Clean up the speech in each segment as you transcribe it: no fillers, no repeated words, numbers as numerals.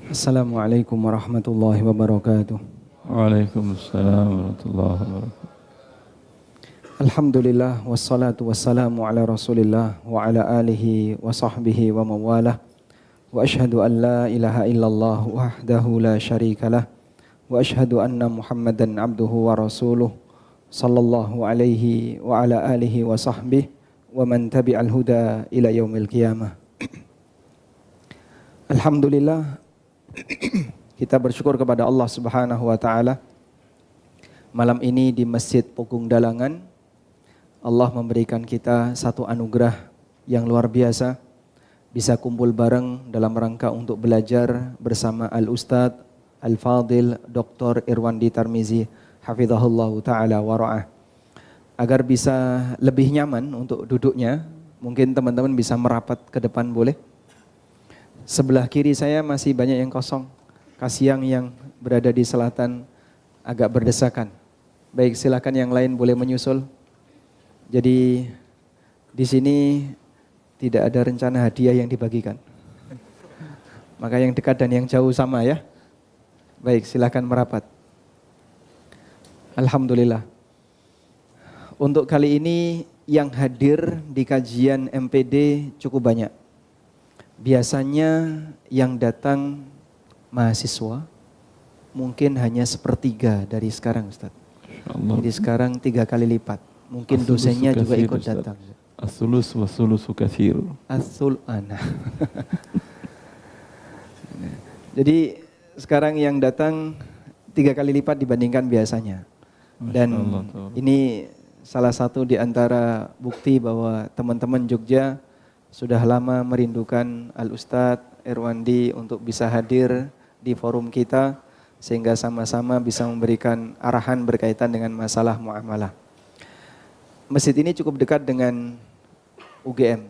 Assalamualaikum warahmatullahi wabarakatuh. Waalaikumsalam warahmatullahi wabarakatuh. Alhamdulillah wassalatu wassalamu ala Rasulillah wa ala alihi wa sahbihi wa mawalah. Wa ashhadu an la ilaha illallah wahdahu la syarikalah wa ashhadu anna Muhammadan abduhu wa rasuluh sallallahu alaihi wa ala alihi wa sahbihi wa man tabi'al huda ila yaumil qiyamah. Alhamdulillah, kita bersyukur kepada Allah Subhanahu wa taala. Malam ini di Masjid Pogung Dalangan, Allah memberikan kita satu anugerah yang luar biasa, bisa kumpul bareng dalam rangka untuk belajar bersama Al-Ustadz Al-Fadil Dr. Irwandi Tarmizi hafizahullah taala wa ra'ah. Agar bisa lebih nyaman untuk duduknya, mungkin teman-teman bisa merapat ke depan boleh. Sebelah kiri saya masih banyak yang kosong. Kasiang yang berada di selatan agak berdesakan. Baik, silakan yang lain boleh menyusul. Jadi di sini tidak ada rencana hadiah yang dibagikan. Maka yang dekat dan yang jauh sama ya. Baik, silakan merapat. Alhamdulillah. Untuk kali ini yang hadir di kajian MPD cukup banyak. Biasanya yang datang mahasiswa mungkin hanya sepertiga dari sekarang, Ustaz. Jadi sekarang 3 kali lipat. Mungkin dosennya juga ikut datang. As-sulus wa sulusu katsir. As-sul'ana. Jadi sekarang yang datang 3 kali lipat dibandingkan biasanya. Dan ini salah satu di antara bukti bahwa teman-teman Jogja sudah lama merindukan Al-Ustadz Irwandi untuk bisa hadir di forum kita sehingga sama-sama bisa memberikan arahan berkaitan dengan masalah muamalah. Masjid ini cukup dekat dengan UGM.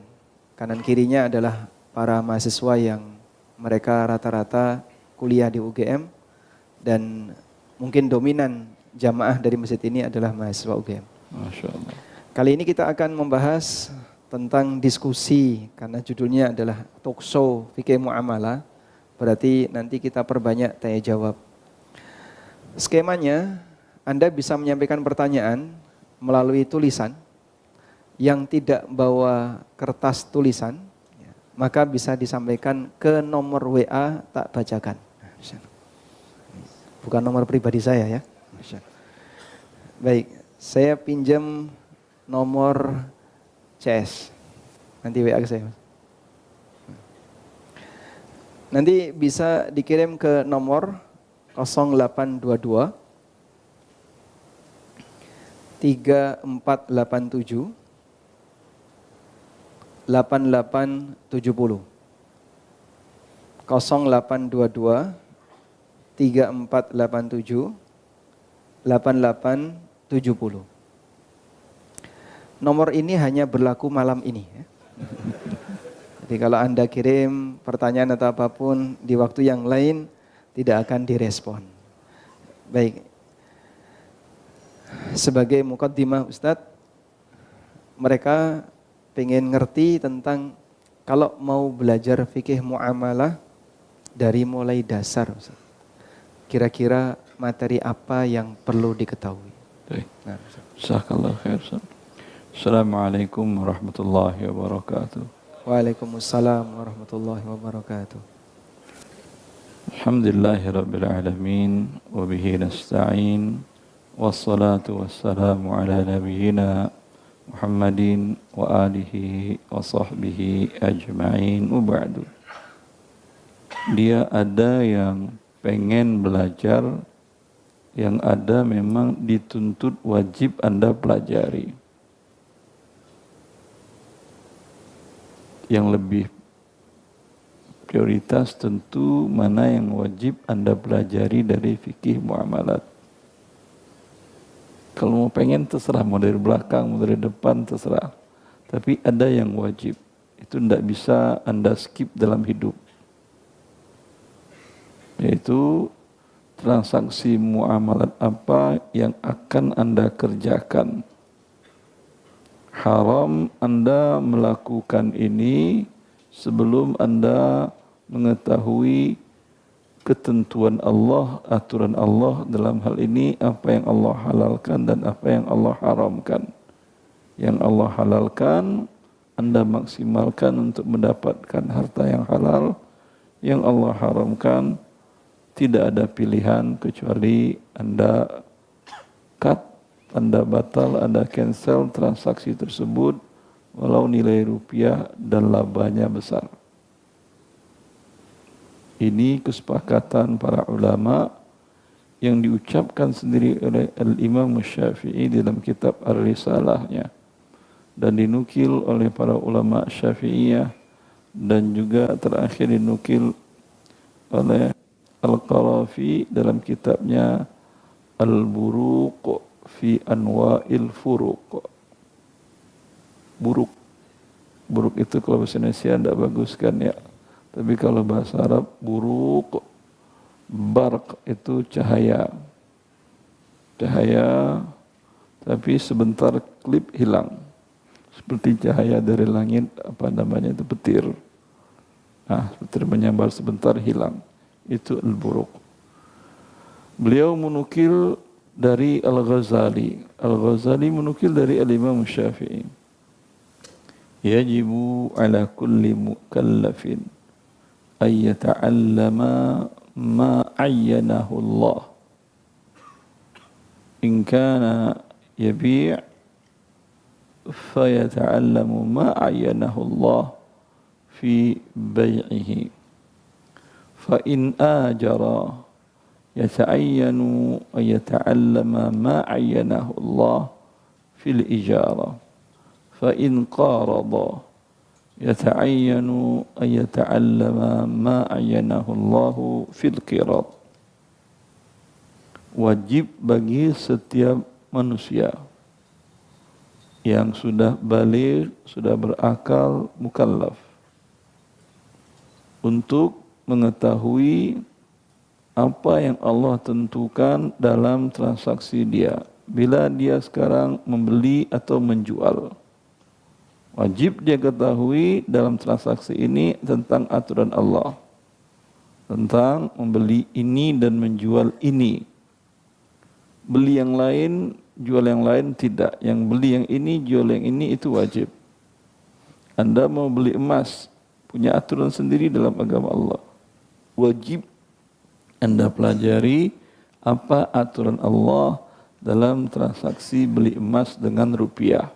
Kanan kirinya adalah para mahasiswa yang mereka rata-rata kuliah di UGM dan mungkin dominan jamaah dari masjid ini adalah mahasiswa UGM. Masya Allah. Kali ini kita akan membahas tentang diskusi, karena judulnya adalah talk show fikih muamalah, berarti nanti kita perbanyak tanya jawab. Skemanya, Anda bisa menyampaikan pertanyaan melalui tulisan yang tidak bawa kertas tulisan, maka bisa disampaikan ke nomor WA tak bacakan. Bukan nomor pribadi saya ya. Baik, saya pinjam nomor CS. Nanti WA ke saya. Nanti bisa dikirim ke nomor 0822 3487 8870. 0822 3487 8870. Nomor ini hanya berlaku malam ini. Jadi kalau Anda kirim pertanyaan atau apapun di waktu yang lain tidak akan direspon. Baik. Sebagai muqaddimah Ustadz, mereka pengen ngerti tentang kalau mau belajar fikih muamalah dari mulai dasar Ustadz. Kira-kira materi apa yang perlu diketahui? Nah, jazakallahu khair. Assalamualaikum warahmatullahi wabarakatuh. Waalaikumsalam warahmatullahi wabarakatuh. Alhamdulillahirabbil alamin wa bihi nasta'in wassalatu wassalamu ala nabiyyina Muhammadin wa alihi wa sahbihi ajma'in wa ba'du. Dia ada yang pengen belajar, yang ada memang dituntut wajib Anda pelajari. Yang lebih prioritas tentu mana yang wajib Anda pelajari dari fikih muamalat. Kalau mau pengen terserah, mau dari belakang, mau dari depan terserah. Tapi ada yang wajib, itu tidak bisa Anda skip dalam hidup. Yaitu transaksi muamalat apa yang akan Anda kerjakan. Haram Anda melakukan ini sebelum Anda mengetahui ketentuan Allah, aturan Allah dalam hal ini, apa yang Allah halalkan dan apa yang Allah haramkan. Yang Allah halalkan, Anda maksimalkan untuk mendapatkan harta yang halal. Yang Allah haramkan, tidak ada pilihan kecuali Anda cut, Anda batal, Anda cancel transaksi tersebut walau nilai rupiah dan labanya besar. Ini kesepakatan para ulama yang diucapkan sendiri oleh Al-Imam Syafi'i dalam kitab Ar-Risalahnya dan dinukil oleh para ulama Syafi'iyah dan juga terakhir dinukil oleh Al-Qarafi dalam kitabnya Al-Buruq fi Anwa'il Furuq. Buruk itu kalau bahasa Indonesia tidak bagus kan ya. Tapi kalau bahasa Arab buruk, barq itu cahaya. Cahaya tapi sebentar klip hilang. Seperti cahaya dari langit, apa namanya itu, petir. Nah, petir menyambar sebentar hilang. Itu al-buruq. Beliau menukil dari Al-Ghazali. Al-Ghazali menukil dari Al-Imam Syafi'i. Yajibu ala kulli mukallafin ay yata'allama ma ayyanahu Allah. In kana yabi' fayata'allamu ma ayyanahu Allah fi bay'ihi. Fa in ajara yata'ayyanu ay yata'allama ma ayyanahu Allah fil ijara. Fa in qarada yata'ayyanu ay yata'allama ma ayyanahu Allahu fil qirat. Wajib bagi setiap manusia yang sudah baligh, sudah berakal, mukallaf, untuk mengetahui apa yang Allah tentukan dalam transaksi dia. Bila dia sekarang membeli atau menjual, wajib dia ketahui dalam transaksi ini tentang aturan Allah. Tentang membeli ini dan menjual ini. Beli yang lain, jual yang lain tidak. Yang beli yang ini, jual yang ini, itu wajib. Anda mau beli emas, punya aturan sendiri dalam agama Allah. Wajib Anda pelajari apa aturan Allah dalam transaksi beli emas dengan rupiah.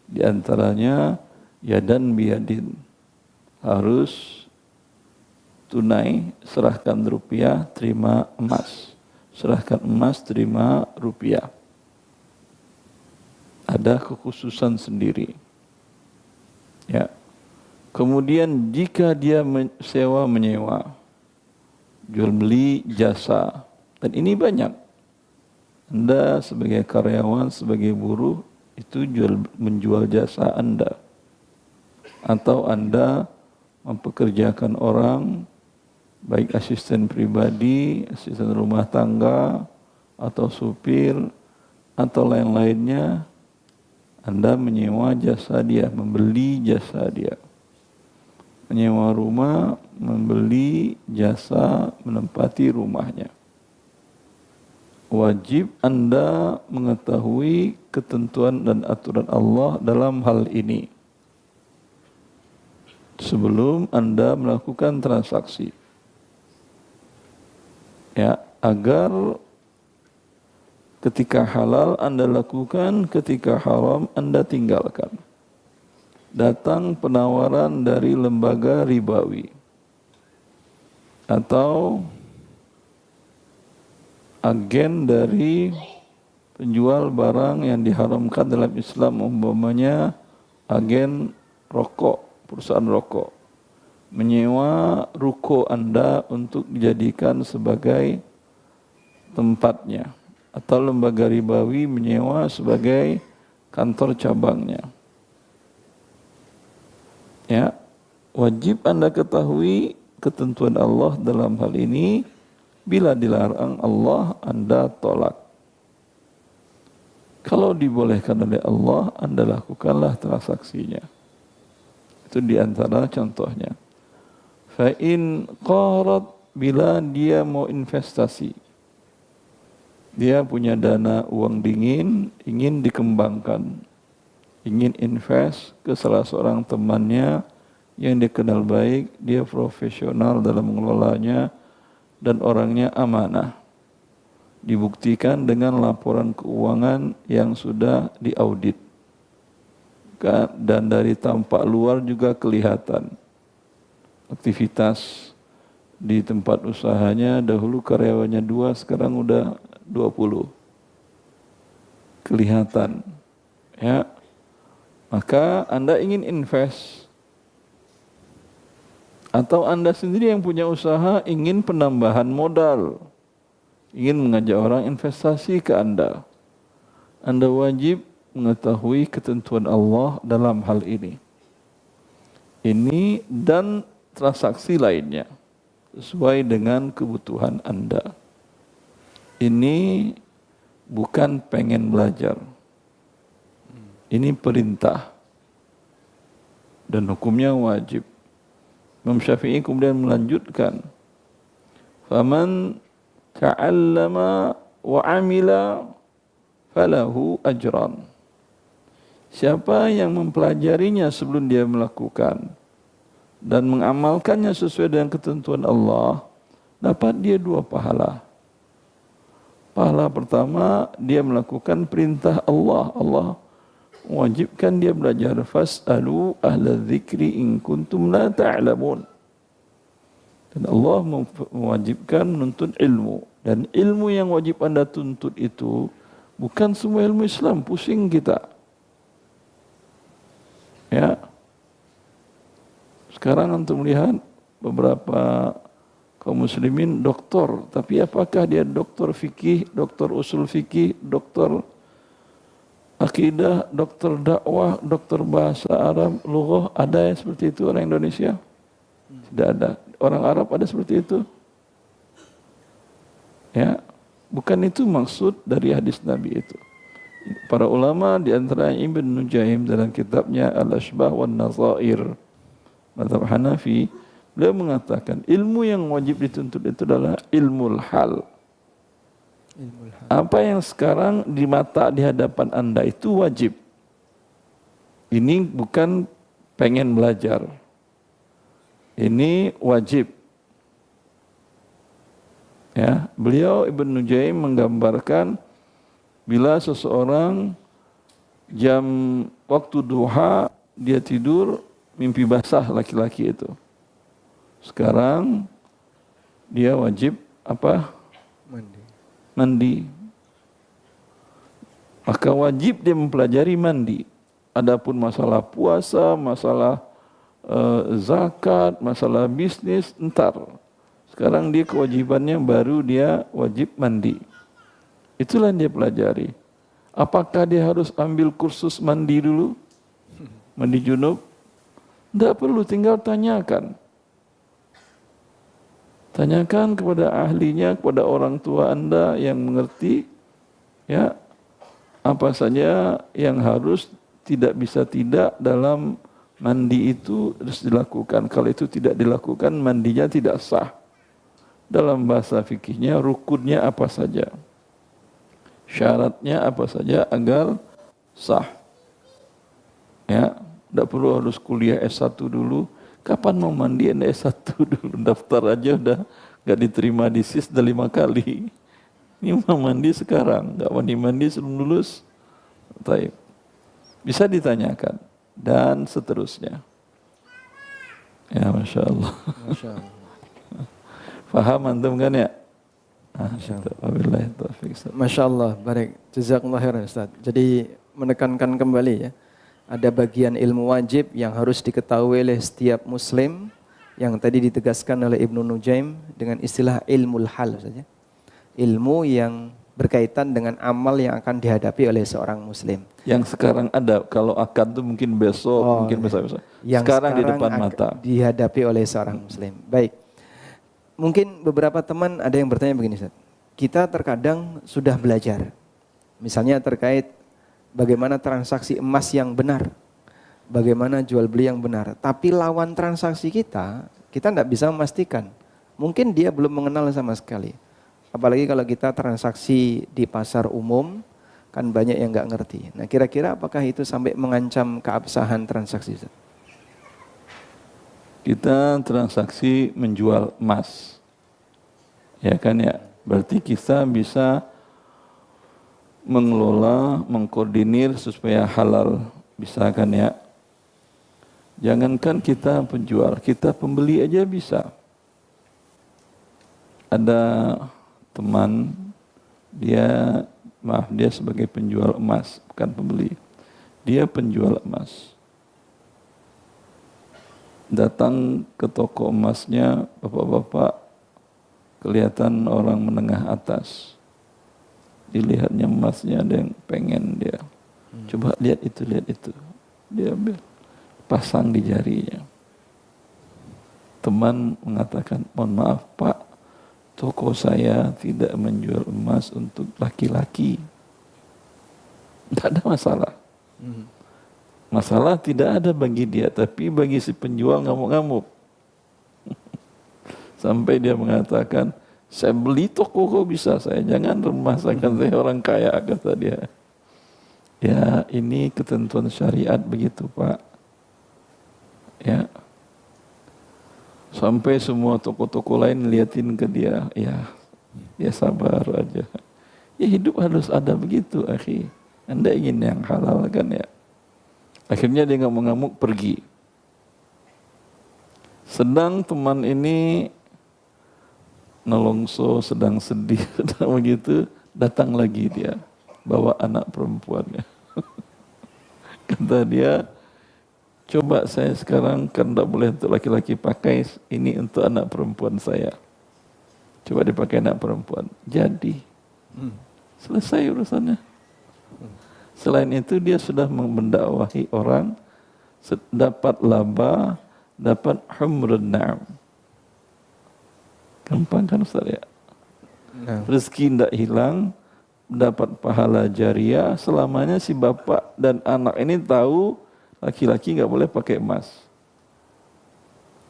Di antaranya yadan biyadin, harus tunai, serahkan rupiah, terima emas. Serahkan emas, terima rupiah. Ada kekhususan sendiri. Ya. Kemudian jika dia sewa menyewa, jual beli jasa, dan ini banyak. Anda sebagai karyawan, sebagai buruh, itu menjual jasa Anda. Atau Anda mempekerjakan orang, baik asisten pribadi, asisten rumah tangga, atau supir, atau lain-lainnya. Anda menyewa jasa dia, membeli jasa dia. Menyewa rumah, membeli jasa, menempati rumahnya. Wajib Anda mengetahui ketentuan dan aturan Allah dalam hal ini sebelum Anda melakukan transaksi. Ya, agar ketika halal Anda lakukan, ketika haram Anda tinggalkan. Datang penawaran dari lembaga ribawi atau agen dari penjual barang yang diharamkan dalam Islam, umpamanya agen rokok, perusahaan rokok, menyewa ruko Anda untuk dijadikan sebagai tempatnya, atau lembaga ribawi menyewa sebagai kantor cabangnya. Ya, wajib Anda ketahui ketentuan Allah dalam hal ini. Bila dilarang Allah, Anda tolak. Kalau dibolehkan oleh Allah, Anda lakukanlah transaksinya. Itu diantara contohnya. Fa in qarat bila dia mau investasi. Dia punya dana uang dingin, ingin dikembangkan. Ingin invest ke salah seorang temannya yang dikenal baik, dia profesional dalam mengelolanya dan orangnya amanah. Dibuktikan dengan laporan keuangan yang sudah diaudit. Dan dari tampak luar juga kelihatan aktivitas di tempat usahanya, dahulu karyawannya 2, sekarang udah 20. Kelihatan. Ya. Maka Anda ingin invest, atau Anda sendiri yang punya usaha ingin penambahan modal, ingin mengajak orang investasi ke Anda. Anda wajib mengetahui ketentuan Allah dalam hal ini. Ini dan transaksi lainnya sesuai dengan kebutuhan Anda. Ini bukan pengen belajar. Ini perintah. Dan hukumnya wajib. Imam Syafi'i kemudian melanjutkan, "Faman ta'allama wa 'amila falahu ajran." Siapa yang mempelajarinya sebelum dia melakukan dan mengamalkannya sesuai dengan ketentuan Allah, dapat dia 2 pahala. Pahala pertama, dia melakukan perintah Allah. Allah mewajibkan dia belajar. Fas'alu ahla dzikri in kuntum la ta'lamun. Dan Allah mewajibkan menuntut ilmu. Dan ilmu yang wajib Anda tuntut itu bukan semua ilmu Islam, pusing kita. Ya. Sekarang untuk melihat beberapa kaum muslimin doktor, tapi apakah dia doktor fikih, doktor usul fikih, doktor akidah, doktor dakwah, doktor bahasa Arab, lughah, ada yang seperti itu orang Indonesia? Tidak ada. Orang Arab ada seperti itu? Ya, bukan itu maksud dari hadis Nabi itu. Para ulama di antara Ibn Nujaim dalam kitabnya Al-Ashbah wan Nazair, mazhab Hanafi, beliau mengatakan ilmu yang wajib dituntut itu adalah ilmul hal. Apa yang sekarang di mata di hadapan Anda itu wajib. Ini bukan pengen belajar. Ini wajib. Ya, beliau Ibn Nujaim menggambarkan bila seseorang jam waktu duha dia tidur mimpi basah laki-laki itu. Sekarang dia wajib apa? Mandi. Maka wajib dia mempelajari mandi. Adapun masalah puasa, masalah zakat, masalah bisnis, entar. Sekarang dia kewajibannya baru dia wajib mandi. Itulah yang dia pelajari. Apakah dia harus ambil kursus mandi dulu? Mandi junub? Tidak perlu, tinggal tanyakan. Tanyakan kepada ahlinya, kepada orang tua Anda yang mengerti, ya, apa saja yang harus tidak bisa tidak dalam mandi itu harus dilakukan. Kalau itu tidak dilakukan, mandinya tidak sah. Dalam bahasa fikihnya, rukunnya apa saja, syaratnya apa saja agar sah. Ya, tidak perlu harus kuliah S1 dulu. Kapan mau mandi Anda S1 dulu? Daftar aja udah gak diterima di SIS udah 5 kali. Ini mau mandi sekarang, gak mandi-mandi sebelum lulus. Taib. Bisa ditanyakan. Dan seterusnya. Ya, Masya Allah. Masya Allah. Faham antum kan ya? Masya Allah, baik. Jazakumullah khairan Ustaz. Jadi menekankan kembali ya, ada bagian ilmu wajib yang harus diketahui oleh setiap muslim yang tadi ditegaskan oleh Ibnu Nujaim dengan istilah ilmul hal saja. Ilmu yang berkaitan dengan amal yang akan dihadapi oleh seorang muslim. Yang sekarang ada, kalau akan itu mungkin besok, mungkin besok-besok. Yang sekarang di depan mata. Dihadapi oleh seorang muslim. Baik. Mungkin beberapa teman ada yang bertanya begini, Ustaz. Kita terkadang sudah belajar. Misalnya terkait bagaimana transaksi emas yang benar, bagaimana jual beli yang benar. Tapi lawan transaksi kita tidak bisa memastikan Mungkin dia belum mengenal sama sekali. Apalagi kalau kita transaksi di pasar umum, kan banyak yang nggak ngerti. Nah, kira-kira apakah itu sampai mengancam keabsahan transaksi, Ustaz? Kita transaksi menjual emas. Ya kan ya, berarti kita bisa mengelola, mengkoordinir supaya halal. Bisa kan ya. Jangankan kita penjual, kita pembeli aja bisa. Ada teman, dia sebagai penjual emas, bukan pembeli. Dia penjual emas. Datang ke toko emasnya, bapak-bapak, kelihatan orang menengah atas. Dilihatnya emasnya ada yang pengen dia. Coba lihat itu. Dia ambil, pasang di jarinya. Teman mengatakan, mohon maaf Pak, toko saya tidak menjual emas untuk laki-laki. Tidak ada masalah. Masalah tidak ada bagi dia, tapi bagi si penjual ngamuk-ngamuk. Sampai dia mengatakan, saya beli toko kok bisa, saya jangan memasakkan saya orang kaya, kata dia. Ya, ini ketentuan syariat begitu Pak. Ya. Sampai semua toko-toko lain liatin ke dia, ya sabar aja. Ya hidup harus ada begitu, akhi. Anda ingin yang halal kan ya. Akhirnya dia ngamuk-ngamuk pergi. Sedang teman ini nelongso, sedang sedih, sedang begitu, datang lagi dia, bawa anak perempuannya. Kata dia, coba saya sekarang kan tidak boleh untuk laki-laki pakai, ini untuk anak perempuan saya. Coba dipakai anak perempuan. Jadi, selesai urusannya. Selain itu dia sudah mendakwahi orang, dapat laba, dapat humrun na'am. Gampang kan Ustaz ya? Nah. Rezeki tidak hilang, dapat pahala jariah, selamanya si bapak dan anak ini tahu laki-laki nggak boleh pakai emas.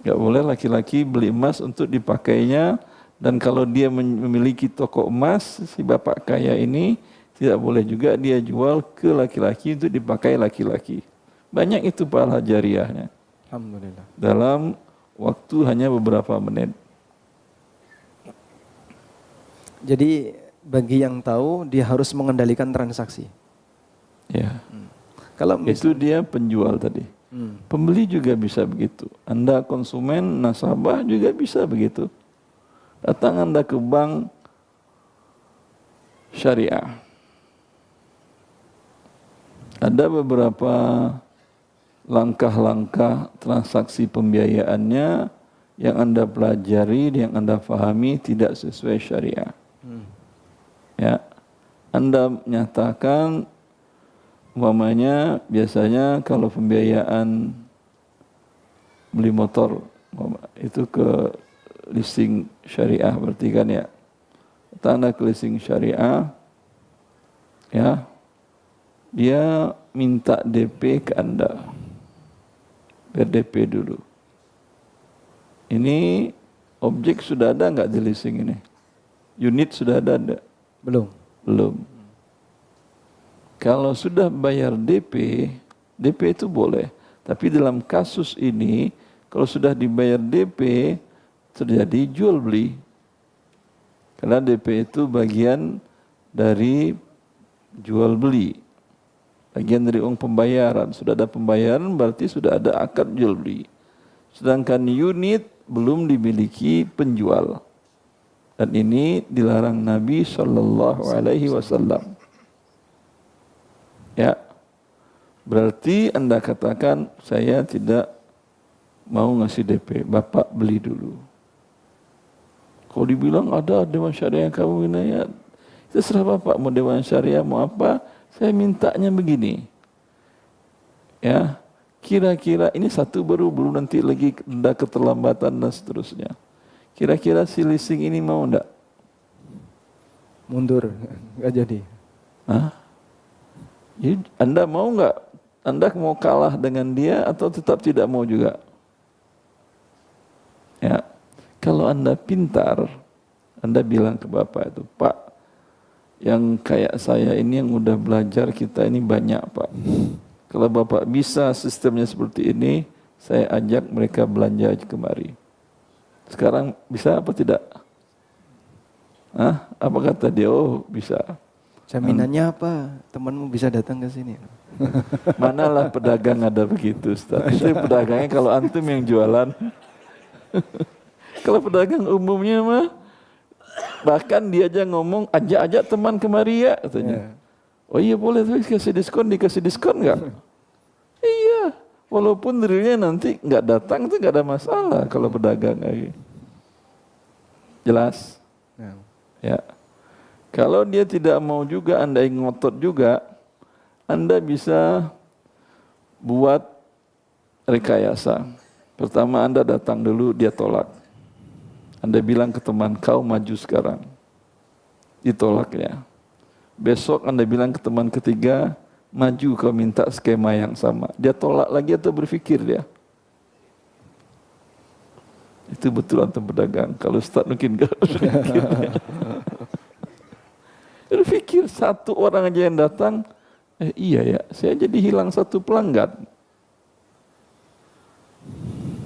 Nggak boleh laki-laki beli emas untuk dipakainya, dan kalau dia memiliki toko emas, si bapak kaya ini tidak boleh juga dia jual ke laki-laki untuk dipakai laki-laki. Banyak itu pahala jariahnya. Alhamdulillah. Dalam waktu hanya beberapa menit. Jadi bagi yang tahu dia harus mengendalikan transaksi. Ya. Kalau Itu dia penjual tadi. Pembeli juga bisa begitu. Anda konsumen, nasabah juga bisa begitu. Datang Anda ke bank syariah. Ada beberapa langkah-langkah transaksi pembiayaannya yang Anda pelajari, yang Anda fahami tidak sesuai syariah. Ya, Anda menyatakan, umpamanya biasanya kalau pembiayaan beli motor itu ke leasing syariah berarti kan ya. Anda ke leasing syariah, ya, dia minta DP ke Anda. Biar DP dulu. Ini objek sudah ada nggak di leasing ini? Unit sudah ada enggak? belum. Belum. Kalau sudah bayar DP, DP itu boleh. Tapi dalam kasus ini, kalau sudah dibayar DP, terjadi jual beli. Karena DP itu bagian dari jual beli. Bagian dari uang pembayaran. Sudah ada pembayaran berarti sudah ada akad jual beli. Sedangkan unit belum dimiliki penjual. Dan ini dilarang Nabi SAW. Ya, berarti Anda katakan saya tidak mau ngasih DP, Bapak beli dulu. Kalau dibilang ada Dewan Syariah yang kamu minta, itu serah Bapak mau Dewan Syariah mau apa, saya mintanya begini. Ya, kira-kira ini satu baru, belum nanti lagi ada keterlambatan dan seterusnya. Kira-kira si leasing ini mau enggak? Mundur, nggak jadi. Hah? Anda mau enggak? Anda mau kalah dengan dia atau tetap tidak mau juga? Ya. Kalau Anda pintar, Anda bilang ke Bapak itu, Pak, yang kayak saya ini yang udah belajar kita ini banyak Pak. Kalau Bapak bisa sistemnya seperti ini, saya ajak mereka belanja kemari. Sekarang bisa apa tidak? Hah? Apa kata dia? Oh bisa. Jaminannya apa? Temanmu bisa datang ke sini. Manalah pedagang ada begitu Ustaz. Itu pedagangnya kalau antum yang jualan. Kalau pedagang umumnya mah, bahkan dia aja ngomong, ajak-ajak teman kemari ya katanya. Oh iya boleh, tapi dikasih diskon nggak? Iya, walaupun realnya nanti nggak datang itu nggak ada masalah kalau pedagang lagi. Jelas? Ya. Kalau dia tidak mau juga, Anda yang ngotot juga, Anda bisa buat rekayasa. Pertama Anda datang dulu, dia tolak. Anda bilang ke teman, kau maju sekarang. Ditolak ya. Besok Anda bilang ke teman ketiga, maju kau minta skema yang sama. Dia tolak lagi atau berpikir dia? Itu betul antum pedagang. Kalau Ustaz mungkin gak berpikir. Berpikir satu orang aja yang datang, iya ya, saya jadi hilang satu pelanggan.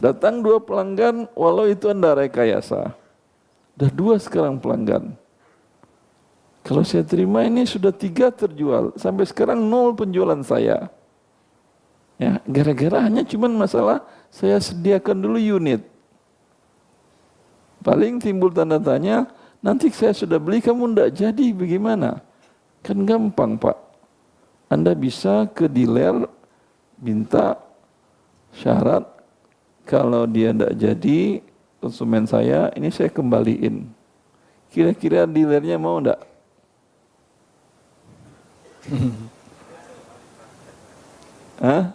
Datang 2 pelanggan, walau itu Anda rekayasa. Dah 2 sekarang pelanggan. Kalau saya terima ini sudah 3 terjual. Sampai sekarang 0 penjualan saya. Ya, gara-gara hanya cuman masalah saya sediakan dulu unit. Paling timbul tanda tanya, nanti saya sudah beli kamu ndak jadi bagaimana? Kan gampang Pak. Anda bisa ke dealer minta syarat, kalau dia tidak jadi, konsumen saya, ini saya kembaliin. Kira-kira dealernya mau enggak? Hah?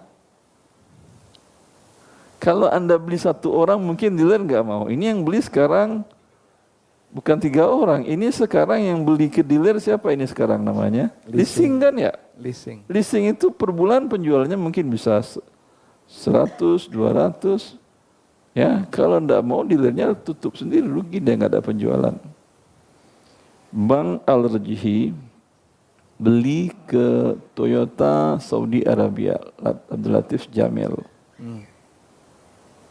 Kalau Anda beli 1 orang, mungkin dealer enggak mau. Ini yang beli sekarang, bukan 3 orang. Ini sekarang yang beli ke dealer siapa ini sekarang namanya? Leasing kan ya? Leasing itu per bulan penjualannya mungkin bisa 100, 200. Ya, kalau enggak mau dealernya tutup sendiri, rugi dia enggak ada penjualan. Bank Al-Rajhi beli ke Toyota Saudi Arabia, Abdul Latif Jamil.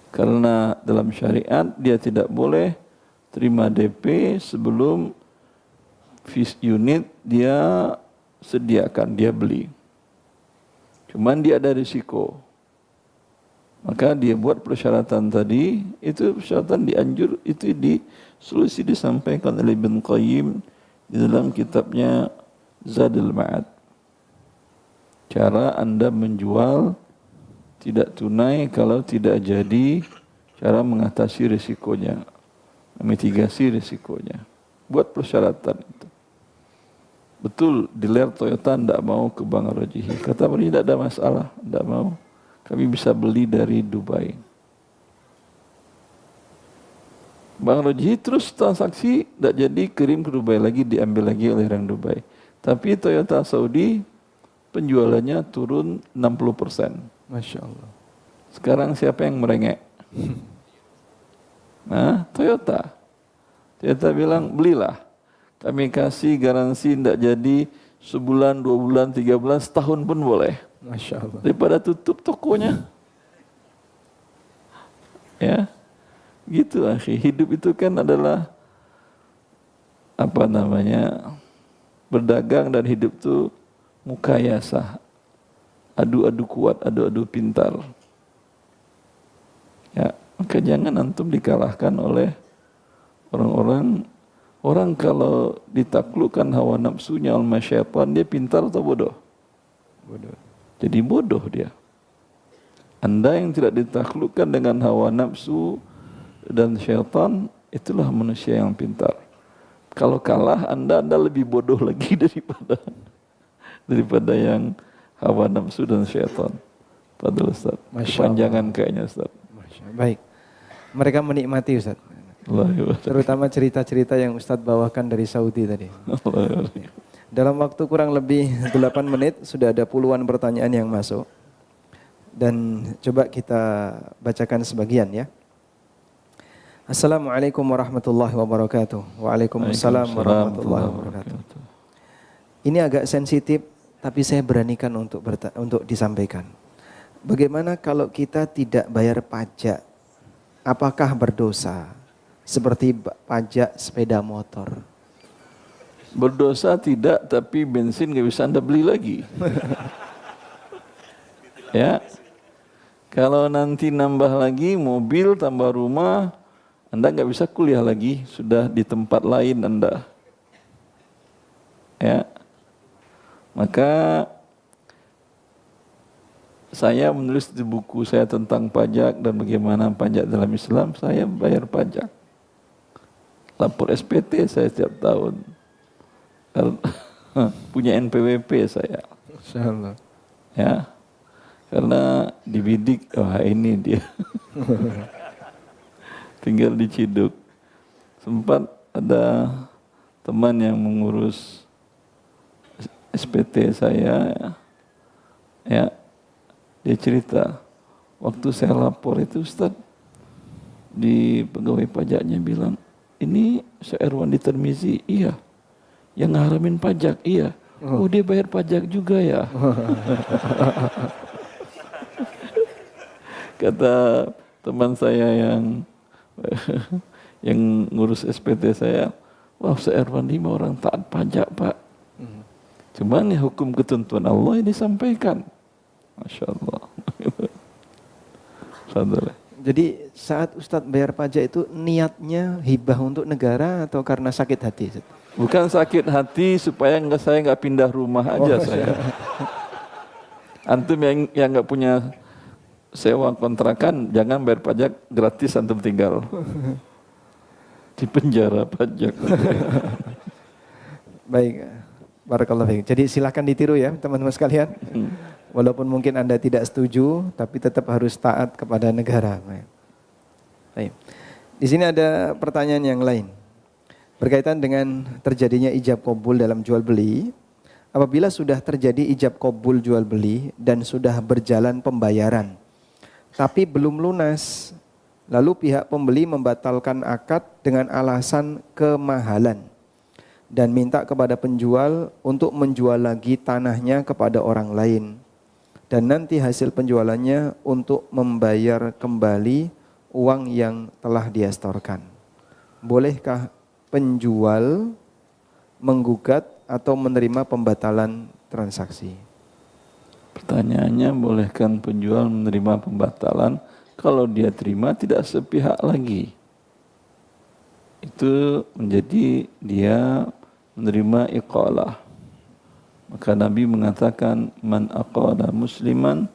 Karena dalam syariat dia tidak boleh terima DP sebelum unit dia sediakan, dia beli. Cuman dia ada risiko. Maka dia buat persyaratan tadi, itu persyaratan dianjur, itu solusi disampaikan oleh Ibn Qayyim di dalam kitabnya Zadul Ma'ad. Cara Anda menjual tidak tunai kalau tidak jadi, cara mengatasi risikonya, memitigasi risikonya. Buat persyaratan itu. Betul, dealer Toyota tidak mau ke Bank Rajhi. Kata mereka tidak ada masalah, tidak mau. Kami bisa beli dari Dubai. Bank Rajhi terus transaksi, tidak jadi kirim ke Dubai lagi, diambil lagi oleh orang Dubai. Tapi Toyota Saudi penjualannya turun 60%. Masya Allah. Sekarang siapa yang merengek? Nah, Toyota. Toyota bilang, belilah. Kami kasih garansi tidak jadi sebulan, 2 bulan, 3 bulan, setahun pun boleh. Masya Allah. Daripada tutup tokonya. Ya, gitu akhi. Hidup itu kan adalah berdagang, dan hidup itu mukayasah. Adu-adu kuat, adu-adu pintar. Ya, maka jangan antum dikalahkan oleh orang-orang. Orang kalau ditaklukkan hawa nafsunya oleh syaitan, dia pintar atau bodoh? Bodoh. Jadi bodoh dia. Anda yang tidak ditaklukkan dengan hawa nafsu dan syaitan, itulah manusia yang pintar. Kalau kalah, Anda lebih bodoh lagi daripada yang hawa nafsu dan syaitan. Padahal Ustaz, panjangan kayaknya Ustaz. Baik. Mereka menikmati Ustaz. Terutama cerita-cerita yang Ustaz bawakan dari Saudi tadi. Dalam waktu kurang lebih 8 menit sudah ada puluhan pertanyaan yang masuk. Dan coba kita bacakan sebagian ya. Assalamualaikum warahmatullahi wabarakatuh. Waalaikumsalam warahmatullahi wabarakatuh. Ini agak sensitif, tapi saya beranikan untuk disampaikan. Bagaimana kalau kita tidak bayar pajak? Apakah berdosa? Seperti pajak sepeda motor. Berdosa tidak, tapi bensin nggak bisa Anda beli lagi. Ya, kalau nanti nambah lagi mobil tambah rumah, Anda nggak bisa kuliah lagi, sudah di tempat lain Anda. Ya, maka saya menulis di buku saya tentang pajak dan bagaimana pajak dalam Islam, saya bayar pajak. Lapor SPT saya setiap tahun. Punya NPWP saya. Insyaallah. Ya. Karena dibidik, wah ini dia. Tinggal diciduk. Sempat ada teman yang mengurus SPT saya, ya, dia cerita, waktu saya lapor itu Ustaz, di pegawai pajaknya bilang, ini Syekh Erwandi Tirmizi, iya. Yang ngaramin pajak, iya. Oh dia bayar pajak juga ya. Kata teman saya yang ngurus SPT saya, wah Syekh Erwandi mah orang taat pajak Pak. Cuman ya hukum ketentuan Allah yang disampaikan. Masya Allah. Jadi saat Ustadz bayar pajak itu niatnya hibah untuk negara atau karena sakit hati? Bukan sakit hati supaya saya nggak pindah rumah aja saya. Antum yang nggak punya sewa kontrakan, jangan bayar pajak gratis antum tinggal. Di penjara pajak. Baik, barakallahu fiik. Jadi silakan ditiru ya teman-teman sekalian. Walaupun mungkin Anda tidak setuju, tapi tetap harus taat kepada negara. Baik. Di sini ada pertanyaan yang lain. Berkaitan dengan terjadinya ijab qabul dalam jual beli. Apabila sudah terjadi ijab qabul jual beli dan sudah berjalan pembayaran, tapi belum lunas, lalu pihak pembeli membatalkan akad dengan alasan kemahalan dan minta kepada penjual untuk menjual lagi tanahnya kepada orang lain, dan nanti hasil penjualannya untuk membayar kembali uang yang telah dia setorkan. Bolehkah penjual menggugat atau menerima pembatalan transaksi? Pertanyaannya, bolehkan penjual menerima pembatalan? Kalau dia terima tidak sepihak lagi. Itu menjadi dia menerima iqalah. Maka Nabi mengatakan, man aqala musliman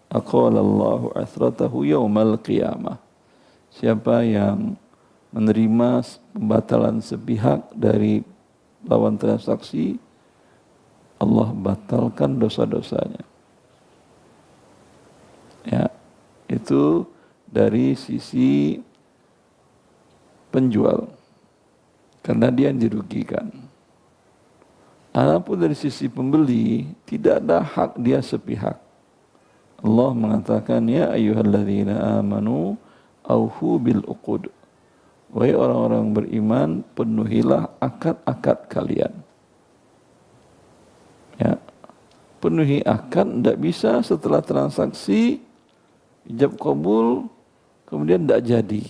aqalallahu asratahu yaumal qiyamah. Siapa yang menerima pembatalan sepihak dari lawan transaksi, Allah batalkan dosa-dosanya. Ya, itu dari sisi penjual, karena dia yang dirugikan. Adapun dari sisi pembeli, tidak ada hak dia sepihak. Allah mengatakan, ya ayyuhalladzina amanu aufu bil uqud. Wahai orang-orang beriman, penuhilah akad-akad kalian. Ya, penuhi akad, tidak bisa setelah transaksi ijab qabul kemudian tidak jadi.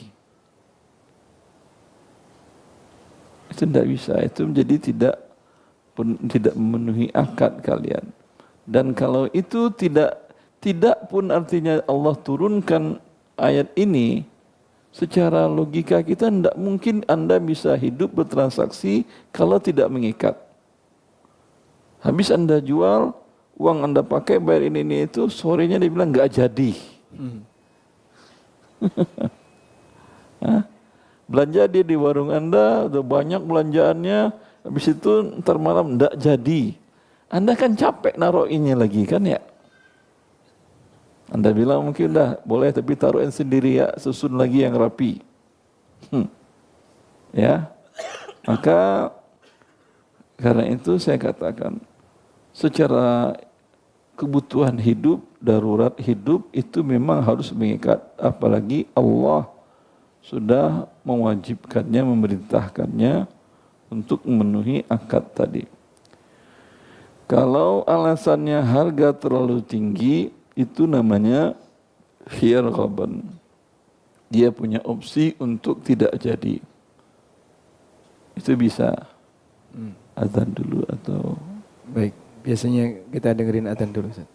Itu tidak bisa, itu menjadi tidak memenuhi akad kalian. Dan kalau itu tidak pun artinya Allah turunkan ayat ini, secara logika kita tidak mungkin Anda bisa hidup bertransaksi kalau tidak mengikat. Habis Anda jual, uang Anda pakai bayar ini itu, sorenya dia bilang nggak jadi. Belanja dia di warung Anda, udah banyak belanjaannya, habis itu ntar malam nggak jadi. Anda kan capek naruhinnya lagi kan ya. Anda bilang mungkin dah boleh tapi taruhin sendiri ya, susun lagi yang rapi. Ya, maka karena itu saya katakan secara kebutuhan hidup, darurat hidup itu memang harus mengikat. Apalagi Allah sudah mewajibkannya, memerintahkannya untuk memenuhi akad tadi. Kalau alasannya harga terlalu tinggi, itu namanya khiyar ghaban. Dia punya opsi untuk tidak jadi. Itu bisa azan dulu atau... Baik, biasanya kita dengerin adzan dulu, Ustaz.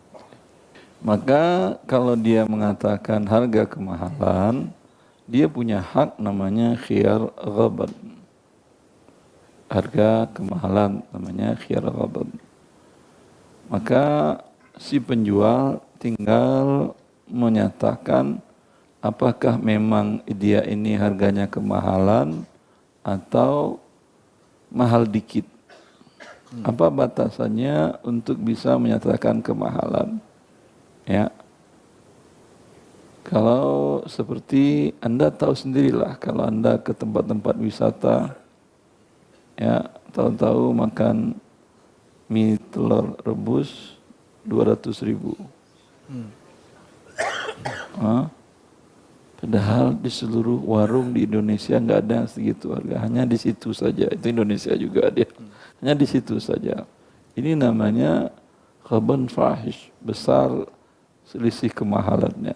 Maka kalau dia mengatakan harga kemahalan, dia punya hak namanya khiyar ghaban. Harga kemahalan namanya khiyar ghaban. Maka si penjual tinggal menyatakan apakah memang dia ini harganya kemahalan atau mahal dikit. Apa batasannya untuk bisa menyatakan kemahalan? Ya. Kalau seperti Anda tahu sendirilah, kalau Anda ke tempat-tempat wisata, ya, tahu-tahu makan mie telur rebus 200.000. Padahal di seluruh warung di Indonesia nggak ada yang segitu harga, hanya di situ saja. Itu Indonesia juga dia, hanya di situ saja. Ini namanya khaban fahish, besar selisih kemahalannya.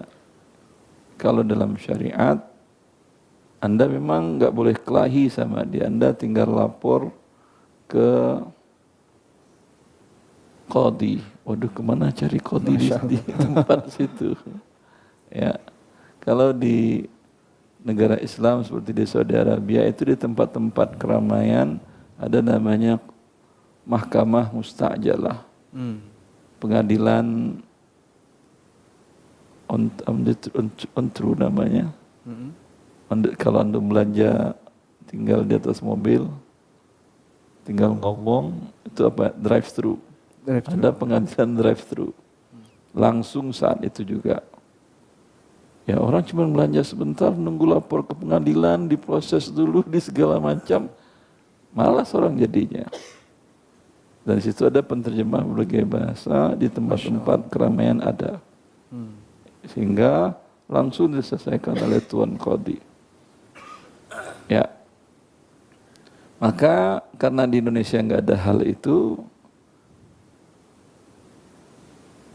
Kalau dalam syariat, Anda memang nggak boleh kelahi sama dia. Anda tinggal lapor ke qadhi. Waduh, kemana cari qadhi di tempat situ? Ya, kalau di negara Islam seperti di Saudi Arabia itu di tempat-tempat keramaian ada namanya mahkamah mustajalah, pengadilan on true namanya. Kalau Anda belanja tinggal di atas mobil, tinggal ngomong, itu apa? Drive-thru. Ada pengadilan drive-thru. Langsung saat itu juga. Ya, orang cuma belanja sebentar, nunggu lapor ke pengadilan, diproses dulu, di segala macam. Malas orang jadinya. Dan di situ ada penterjemah berbagai bahasa, di tempat-tempat keramaian ada. Sehingga langsung diselesaikan oleh Tuan Qadhi. Ya. Maka karena di Indonesia nggak ada hal itu,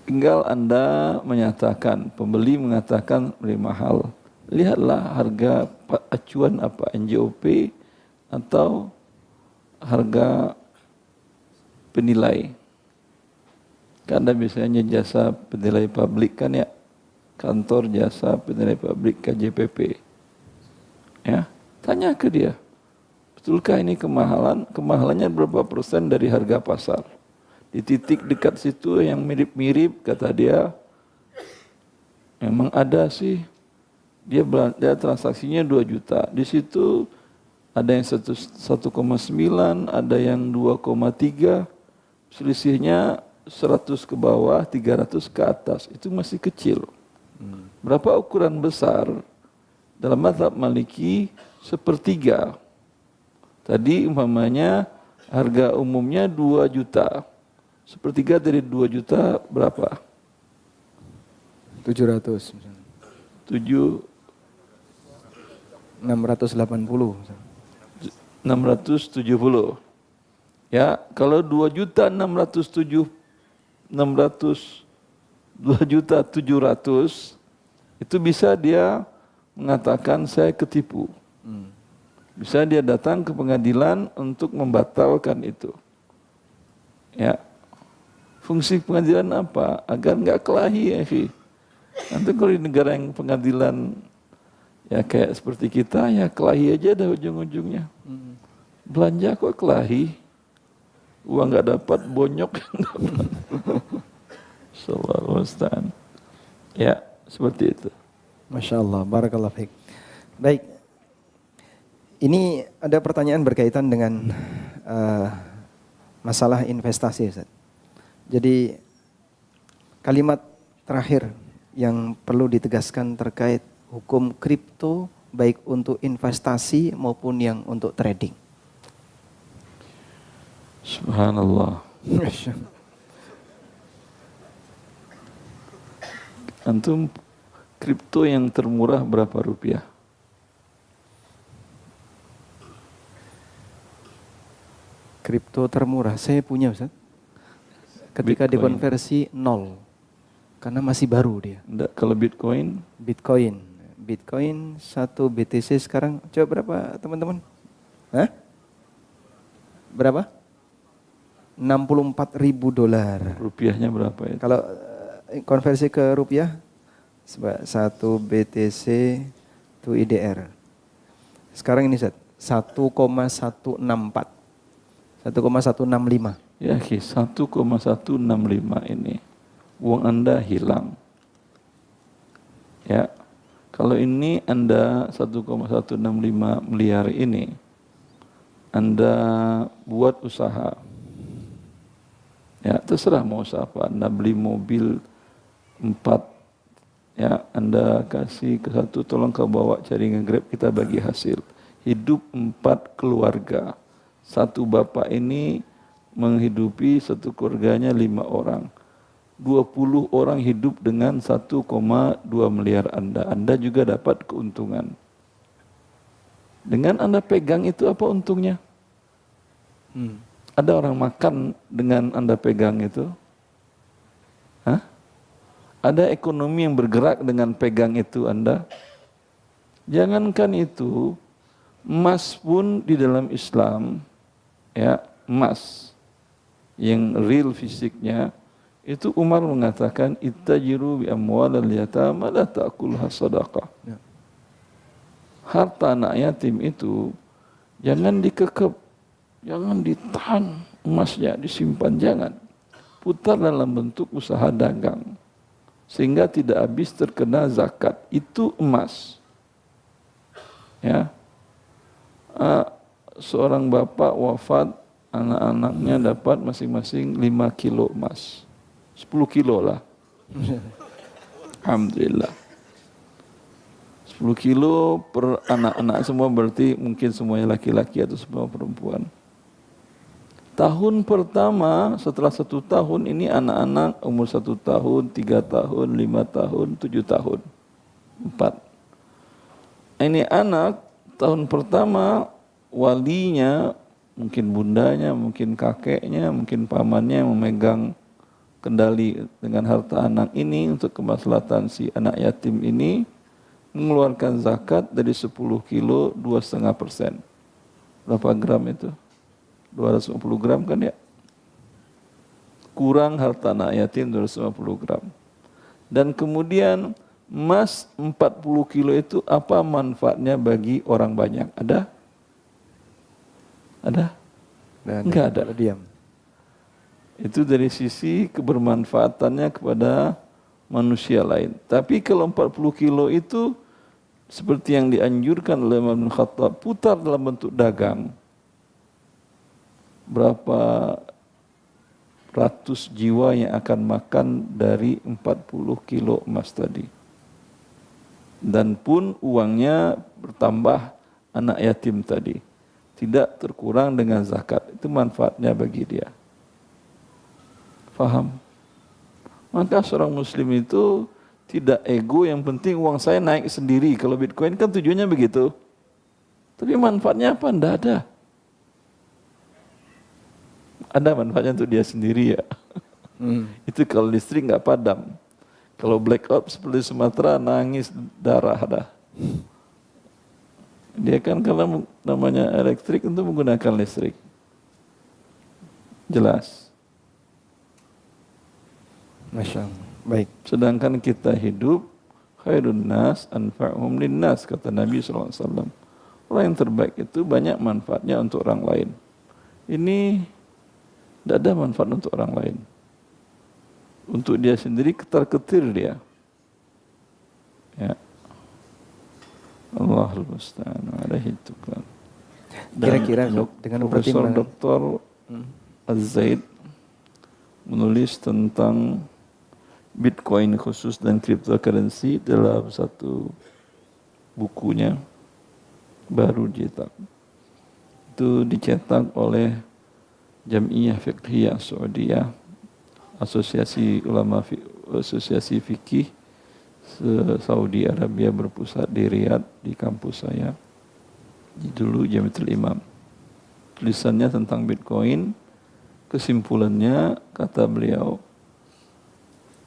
tinggal Anda menyatakan, pembeli mengatakan beli mahal. Lihatlah harga acuan apa, NJOP atau harga penilai. Karena biasanya jasa penilai publik kan ya, kantor jasa penilai publik KJPP. Ya, tanya ke dia, betulkah ini kemahalan? Kemahalannya berapa persen dari harga pasar? Di titik dekat situ yang mirip-mirip, kata dia, memang ada sih. Dia transaksinya 2 juta. Di situ ada yang 1,9, ada yang 2,3. Selisihnya 100 ke bawah, 300 ke atas. Itu masih kecil. Berapa ukuran besar? Dalam mazhab Maliki, 1/3. Tadi umpamanya harga umumnya 2 juta. 1/3 dari 2 juta berapa? 700 misalnya. 680 misalnya. 670. Ya, kalau 2.700.000 itu bisa dia mengatakan saya ketipu. Bisa dia datang ke pengadilan untuk membatalkan itu. Ya. Fungsi pengadilan apa? Agar nggak kelahi ya. Nanti kalau di negara yang pengadilan ya kayak seperti kita, ya kelahi aja dah ujung-ujungnya. Belanja kok kelahi? Uang nggak dapat, bonyok yang dapat. Sallallahu alaihi. Ya, seperti itu. Masya Allah, barakallah fiik. Baik, ini ada pertanyaan berkaitan dengan masalah investasi, Ustaz. Jadi kalimat terakhir yang perlu ditegaskan terkait hukum kripto baik untuk investasi maupun yang untuk trading. Subhanallah. Antum kripto yang termurah berapa rupiah? kripto termurah saya punya Ustaz. Ketika Bitcoin. dikonversi 0. Karena masih baru dia. Enggak, kalau Bitcoin Bitcoin 1 BTC sekarang coba berapa teman-teman? Hah? Berapa? $64.000. rupiahnya berapa ya? Kalau konversi ke rupiah 1 BTC to IDR. Sekarang ini Ustaz, 1,164. 1,165. Ya, 1,165 ini uang Anda hilang. Ya. Kalau ini Anda 1,165 miliar ini Anda buat usaha. Ya, terserah mau usaha apa. Anda beli mobil 4, ya, Anda kasih ke satu, tolong kau bawa cari nge-grab, kita bagi hasil. Hidup 4 keluarga. Satu bapak ini menghidupi satu keluarganya 5 orang. 20 orang hidup dengan 1,2 miliar Anda. Anda juga dapat keuntungan. Dengan Anda pegang itu apa untungnya? Ada orang makan dengan Anda pegang itu? Hah? Ada ekonomi yang bergerak dengan pegang itu Anda? Jangankan itu, emas pun di dalam Islam, ya, emas yang real fisiknya, itu Umar mengatakan ittajiru bi amwalil yatama la ta'kulha sadaqah. Ya. Harta anak yatim itu jangan dikekep, jangan ditahan emasnya, disimpan, jangan. Putar dalam bentuk usaha dagang sehingga tidak habis terkena zakat. Itu emas. Ya. Seorang bapak wafat, anak-anaknya dapat masing-masing 5 kilo emas. 10 kilo lah. Alhamdulillah. 10 kilo per anak-anak semua, berarti mungkin semuanya laki-laki atau semua perempuan. Tahun pertama, setelah 1 tahun ini anak-anak umur 1 tahun, 3 tahun, 5 tahun, 7 tahun. 4. Ini anak tahun pertama walinya, mungkin bundanya, mungkin kakeknya, mungkin pamannya yang memegang kendali dengan harta anak ini untuk kemaslahatan si anak yatim ini, mengeluarkan zakat dari 10 kilo 2,5%. Berapa gram itu? 250 gram kan ya? Kurang harta anak yatim 250 gram. Dan kemudian emas 40 kilo itu apa manfaatnya bagi orang banyak? Ada? Ada? Enggak ada. Diam. Itu dari sisi kebermanfaatannya kepada manusia lain. Tapi kalau 40 kilo itu seperti yang dianjurkan oleh Umar bin Khattab, putar dalam bentuk dagang. Berapa ratus jiwa yang akan makan dari 40 kilo emas tadi. Dan pun uangnya bertambah anak yatim tadi. Tidak terkurang dengan zakat. Itu manfaatnya bagi dia. Faham? Maka seorang muslim itu tidak ego, yang penting uang saya naik sendiri. Kalau Bitcoin kan tujuannya begitu. Tapi manfaatnya apa? Tidak ada. Ada manfaatnya untuk dia sendiri ya. Itu kalau listrik nggak padam. Kalau blackout seperti Sumatera, nangis darah dah. Dia kan kalau namanya elektrik untuk menggunakan listrik. Jelas. Masya Allah. Baik. Sedangkan kita hidup, khairun nas anfa'hum linnas, kata Nabi SAW. Orang yang terbaik itu banyak manfaatnya untuk orang lain. Ini tidak ada manfaat untuk orang lain. Untuk dia sendiri ketar-ketir dia. Ya. Allahul musta'an alaihi tuklan. Kira-kira dengan Profesor pertimbangan Dr. Az-Zaid menulis tentang Bitcoin khusus dan cryptocurrency dalam satu bukunya, baru dicetak. Itu dicetak oleh Jam'iyah Fiqhiyah Saudiyah, Asosiasi Ulama Asosiasi Fikih Saudi Arabia, berpusat di Riyadh, di kampus saya. Dulu Jamiatul Imam. tulisannya tentang Bitcoin. Kesimpulannya kata beliau,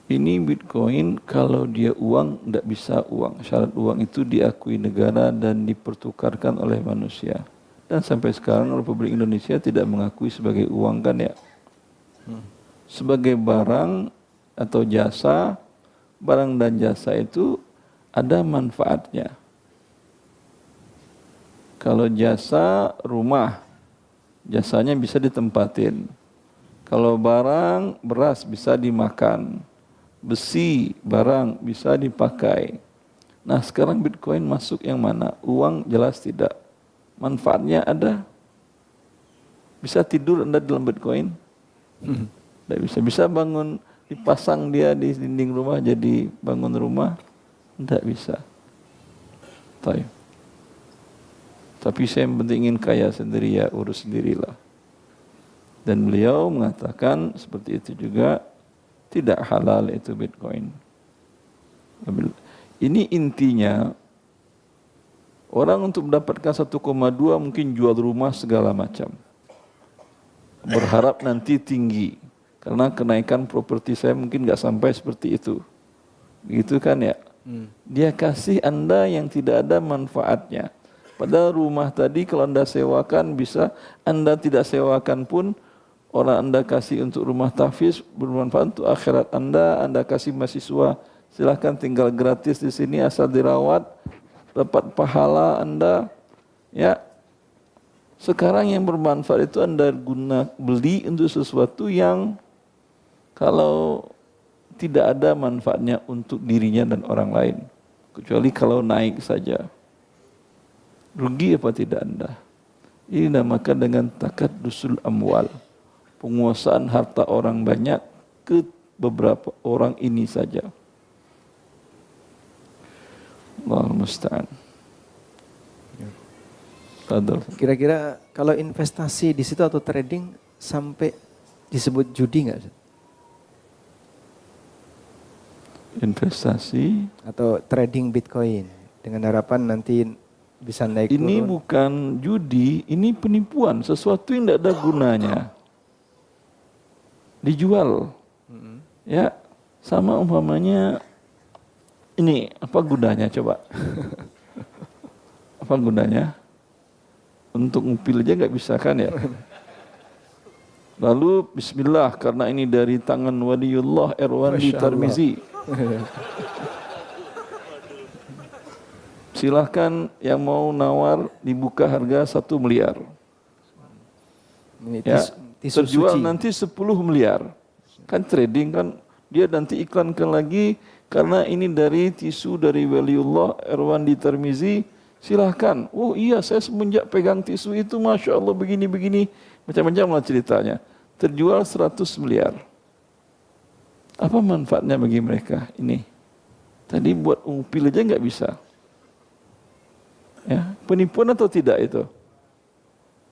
ini Bitcoin kalau dia uang tidak bisa uang. Syarat uang itu diakui negara dan dipertukarkan oleh manusia. Dan sampai sekarang Republik Indonesia tidak mengakui sebagai uang kan ya. Sebagai barang atau jasa, barang dan jasa itu ada manfaatnya. Kalau jasa rumah, jasanya bisa ditempatin. Kalau barang, beras bisa dimakan. Besi, barang bisa dipakai. Nah sekarang Bitcoin masuk yang mana? Uang jelas tidak. Manfaatnya ada. Bisa tidur Anda dalam Bitcoin? Tidak bisa. Bisa bangun, dipasang dia di dinding rumah jadi bangun rumah? Tidak bisa. Tapi saya yang penting ingin kaya sendiri ya, urus sendirilah. Dan beliau mengatakan seperti itu juga, tidak halal itu Bitcoin. Ini intinya, orang untuk mendapatkan 1,2 mungkin jual rumah segala macam. Berharap nanti tinggi. Karena kenaikan properti saya mungkin nggak sampai seperti itu. Begitu kan ya? Dia kasih Anda yang tidak ada manfaatnya. Padahal rumah tadi kalau Anda sewakan bisa, Anda tidak sewakan pun, orang Anda kasih untuk rumah tahfiz bermanfaat untuk akhirat Anda kasih mahasiswa, silahkan tinggal gratis di sini asal dirawat, dapat pahala Anda. Ya. Sekarang yang bermanfaat itu Anda beli untuk sesuatu yang kalau tidak ada manfaatnya untuk dirinya dan orang lain. Kecuali kalau naik saja. Rugi apa tidak Anda? Ini dinamakan dengan takaddusul amwal. Penguasaan harta orang banyak ke beberapa orang ini saja. Allahul musta'an. Kira-kira kalau investasi di situ atau trading sampai disebut judi nggak? Investasi atau trading Bitcoin dengan harapan nanti bisa naik turun. Ini bukan judi, ini penipuan, sesuatu yang tidak ada gunanya. Dijual. Ya, sama umpamanya ini apa gunanya coba? Apa gunanya? Untuk ngupil aja nggak bisa kan ya? Lalu bismillah karena ini dari tangan waliullah Irwandi Tarmizi. Silahkan yang mau nawar dibuka harga 1 miliar. Ini Ya, tisu terjual suci. nanti 10 miliar. Kan trading kan, dia nanti iklankan lagi karena ini dari tisu dari Waliullah Irwandi Tarmizi. Silahkan. Oh iya, saya semenjak pegang tisu itu Masya Allah begini-begini. Macam-macam lah ceritanya. Terjual 100 miliar. Apa manfaatnya bagi mereka ini? Tadi buat ngupil aja nggak bisa. Ya, penipuan atau tidak itu?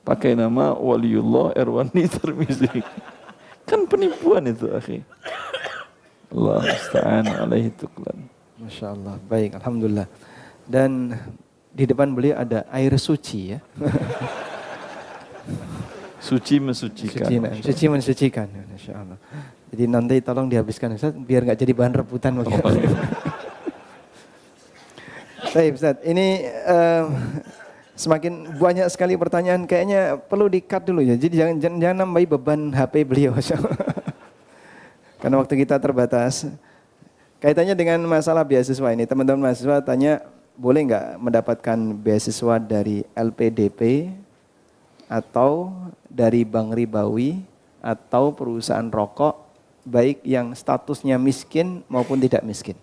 Pakai nama Waliullah Irwandi Tarmizi. Kan penipuan itu, akhi. Allah musta'an alaihi tuklan. Masya Allah. Baik, alhamdulillah. Dan di depan beliau ada air suci ya. Suci mensucikan. Suci mensucikan. Masya Allah. Jadi nanti tolong dihabiskan Ustaz, biar nggak jadi bahan rebutan. Baik Ustaz, ini semakin banyak sekali pertanyaan, kayaknya perlu di-cut dulu ya. Jadi jangan nambahi beban HP beliau. Karena waktu kita terbatas. Kaitannya dengan masalah beasiswa ini, teman-teman mahasiswa tanya, boleh nggak mendapatkan beasiswa dari LPDP atau dari bank ribawi atau perusahaan rokok, baik yang statusnya miskin maupun tidak miskin?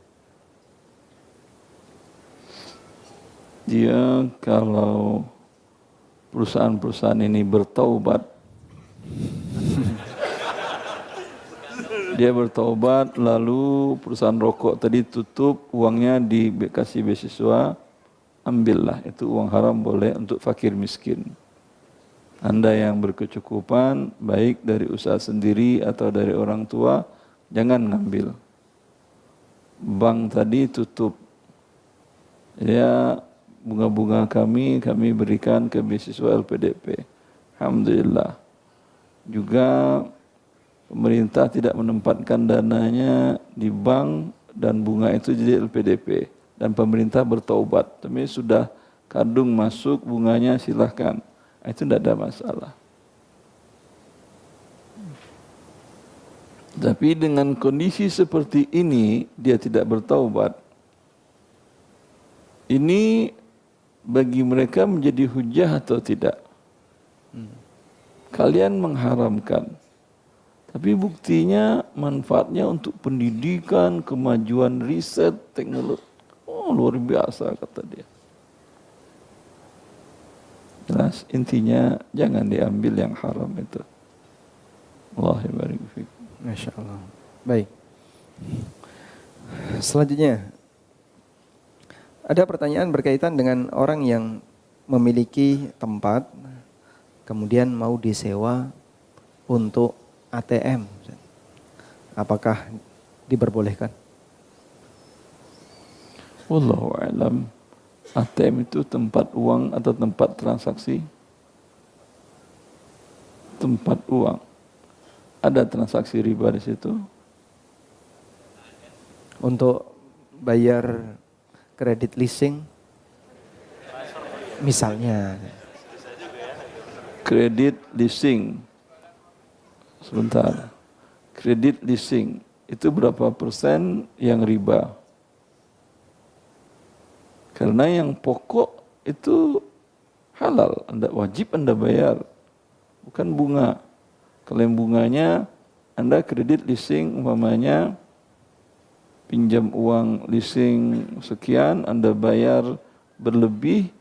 Dia kalau perusahaan-perusahaan ini bertaubat, dia bertaubat lalu perusahaan rokok tadi tutup, uangnya dikasih beasiswa, ambillah, itu uang haram boleh untuk fakir miskin. Anda yang berkecukupan, baik dari usaha sendiri atau dari orang tua, jangan ngambil. Bank tadi tutup. Ya, bunga-bunga kami berikan ke beasiswa LPDP. Alhamdulillah. Juga pemerintah tidak menempatkan dananya di bank dan bunga itu jadi LPDP. Dan pemerintah bertaubat. Tapi sudah kadung masuk bunganya silahkan. Itu tidak ada masalah. Tapi dengan kondisi seperti ini, dia tidak bertaubat. Ini bagi mereka menjadi hujah atau tidak? Kalian mengharamkan. Tapi buktinya manfaatnya untuk pendidikan, kemajuan riset, teknologi. Oh, luar biasa kata dia. Jelas intinya jangan diambil yang haram itu. Allahi barik fiik. Masya Allah. Baik. Selanjutnya, ada pertanyaan berkaitan dengan orang yang memiliki tempat, kemudian mau disewa untuk ATM. Apakah diperbolehkan? Wallahu a'lam. ATM itu tempat uang atau tempat transaksi? Tempat uang. Ada transaksi riba di situ? Untuk bayar kredit leasing misalnya. Kredit leasing. Sebentar. Kredit leasing itu berapa persen yang riba? Karena yang pokok itu halal, wajib Anda bayar, bukan bunga. Kalau yang bunganya Anda kredit leasing umpamanya pinjam uang leasing sekian, Anda bayar berlebih,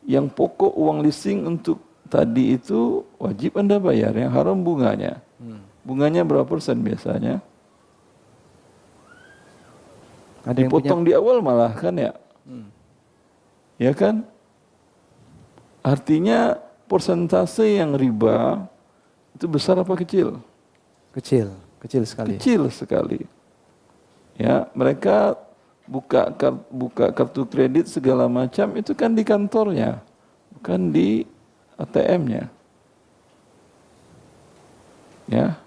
yang pokok uang leasing untuk tadi itu wajib Anda bayar, yang haram bunganya. Bunganya berapa persen biasanya? Ada yang dipotong di awal malah kan ya? Ya kan? Artinya persentase yang riba itu besar apa kecil? kecil sekali. Kecil sekali. Ya, mereka buka kartu kredit segala macam itu kan di kantornya, bukan di ATM-nya. Ya,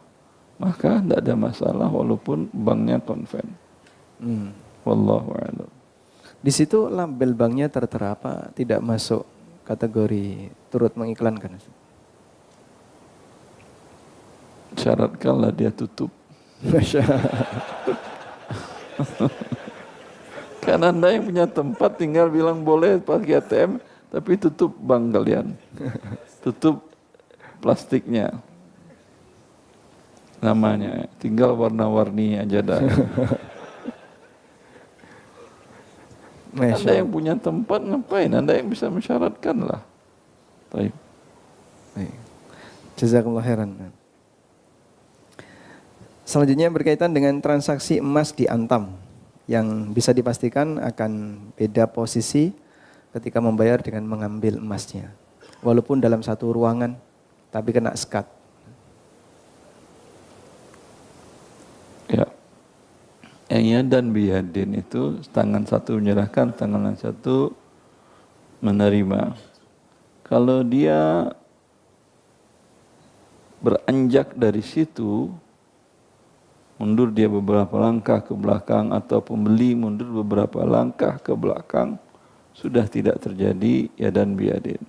maka tidak ada masalah walaupun banknya konven. Wallahu a'lam. Di situ label banknya tertera apa? Tidak masuk kategori turut mengiklankan. Syaratkanlah dia tutup. Kan Anda yang punya tempat tinggal bilang boleh pakai ATM, tapi tutup bank kalian. Tutup plastiknya. Namanya, tinggal warna-warni aja dah. Anda yang punya tempat ngapain? Anda yang bisa mensyaratkan lah. Baik. Jazakallah khairan. Selanjutnya berkaitan dengan transaksi emas di Antam yang bisa dipastikan akan beda posisi ketika membayar dengan mengambil emasnya. Walaupun dalam satu ruangan tapi kena sekat. Ya. Yang yadan biyadin itu tangan satu menyerahkan, tangan satu menerima. Kalau dia beranjak dari situ, mundur dia beberapa langkah ke belakang atau pembeli mundur beberapa langkah ke belakang, sudah tidak terjadi yadan biyadin.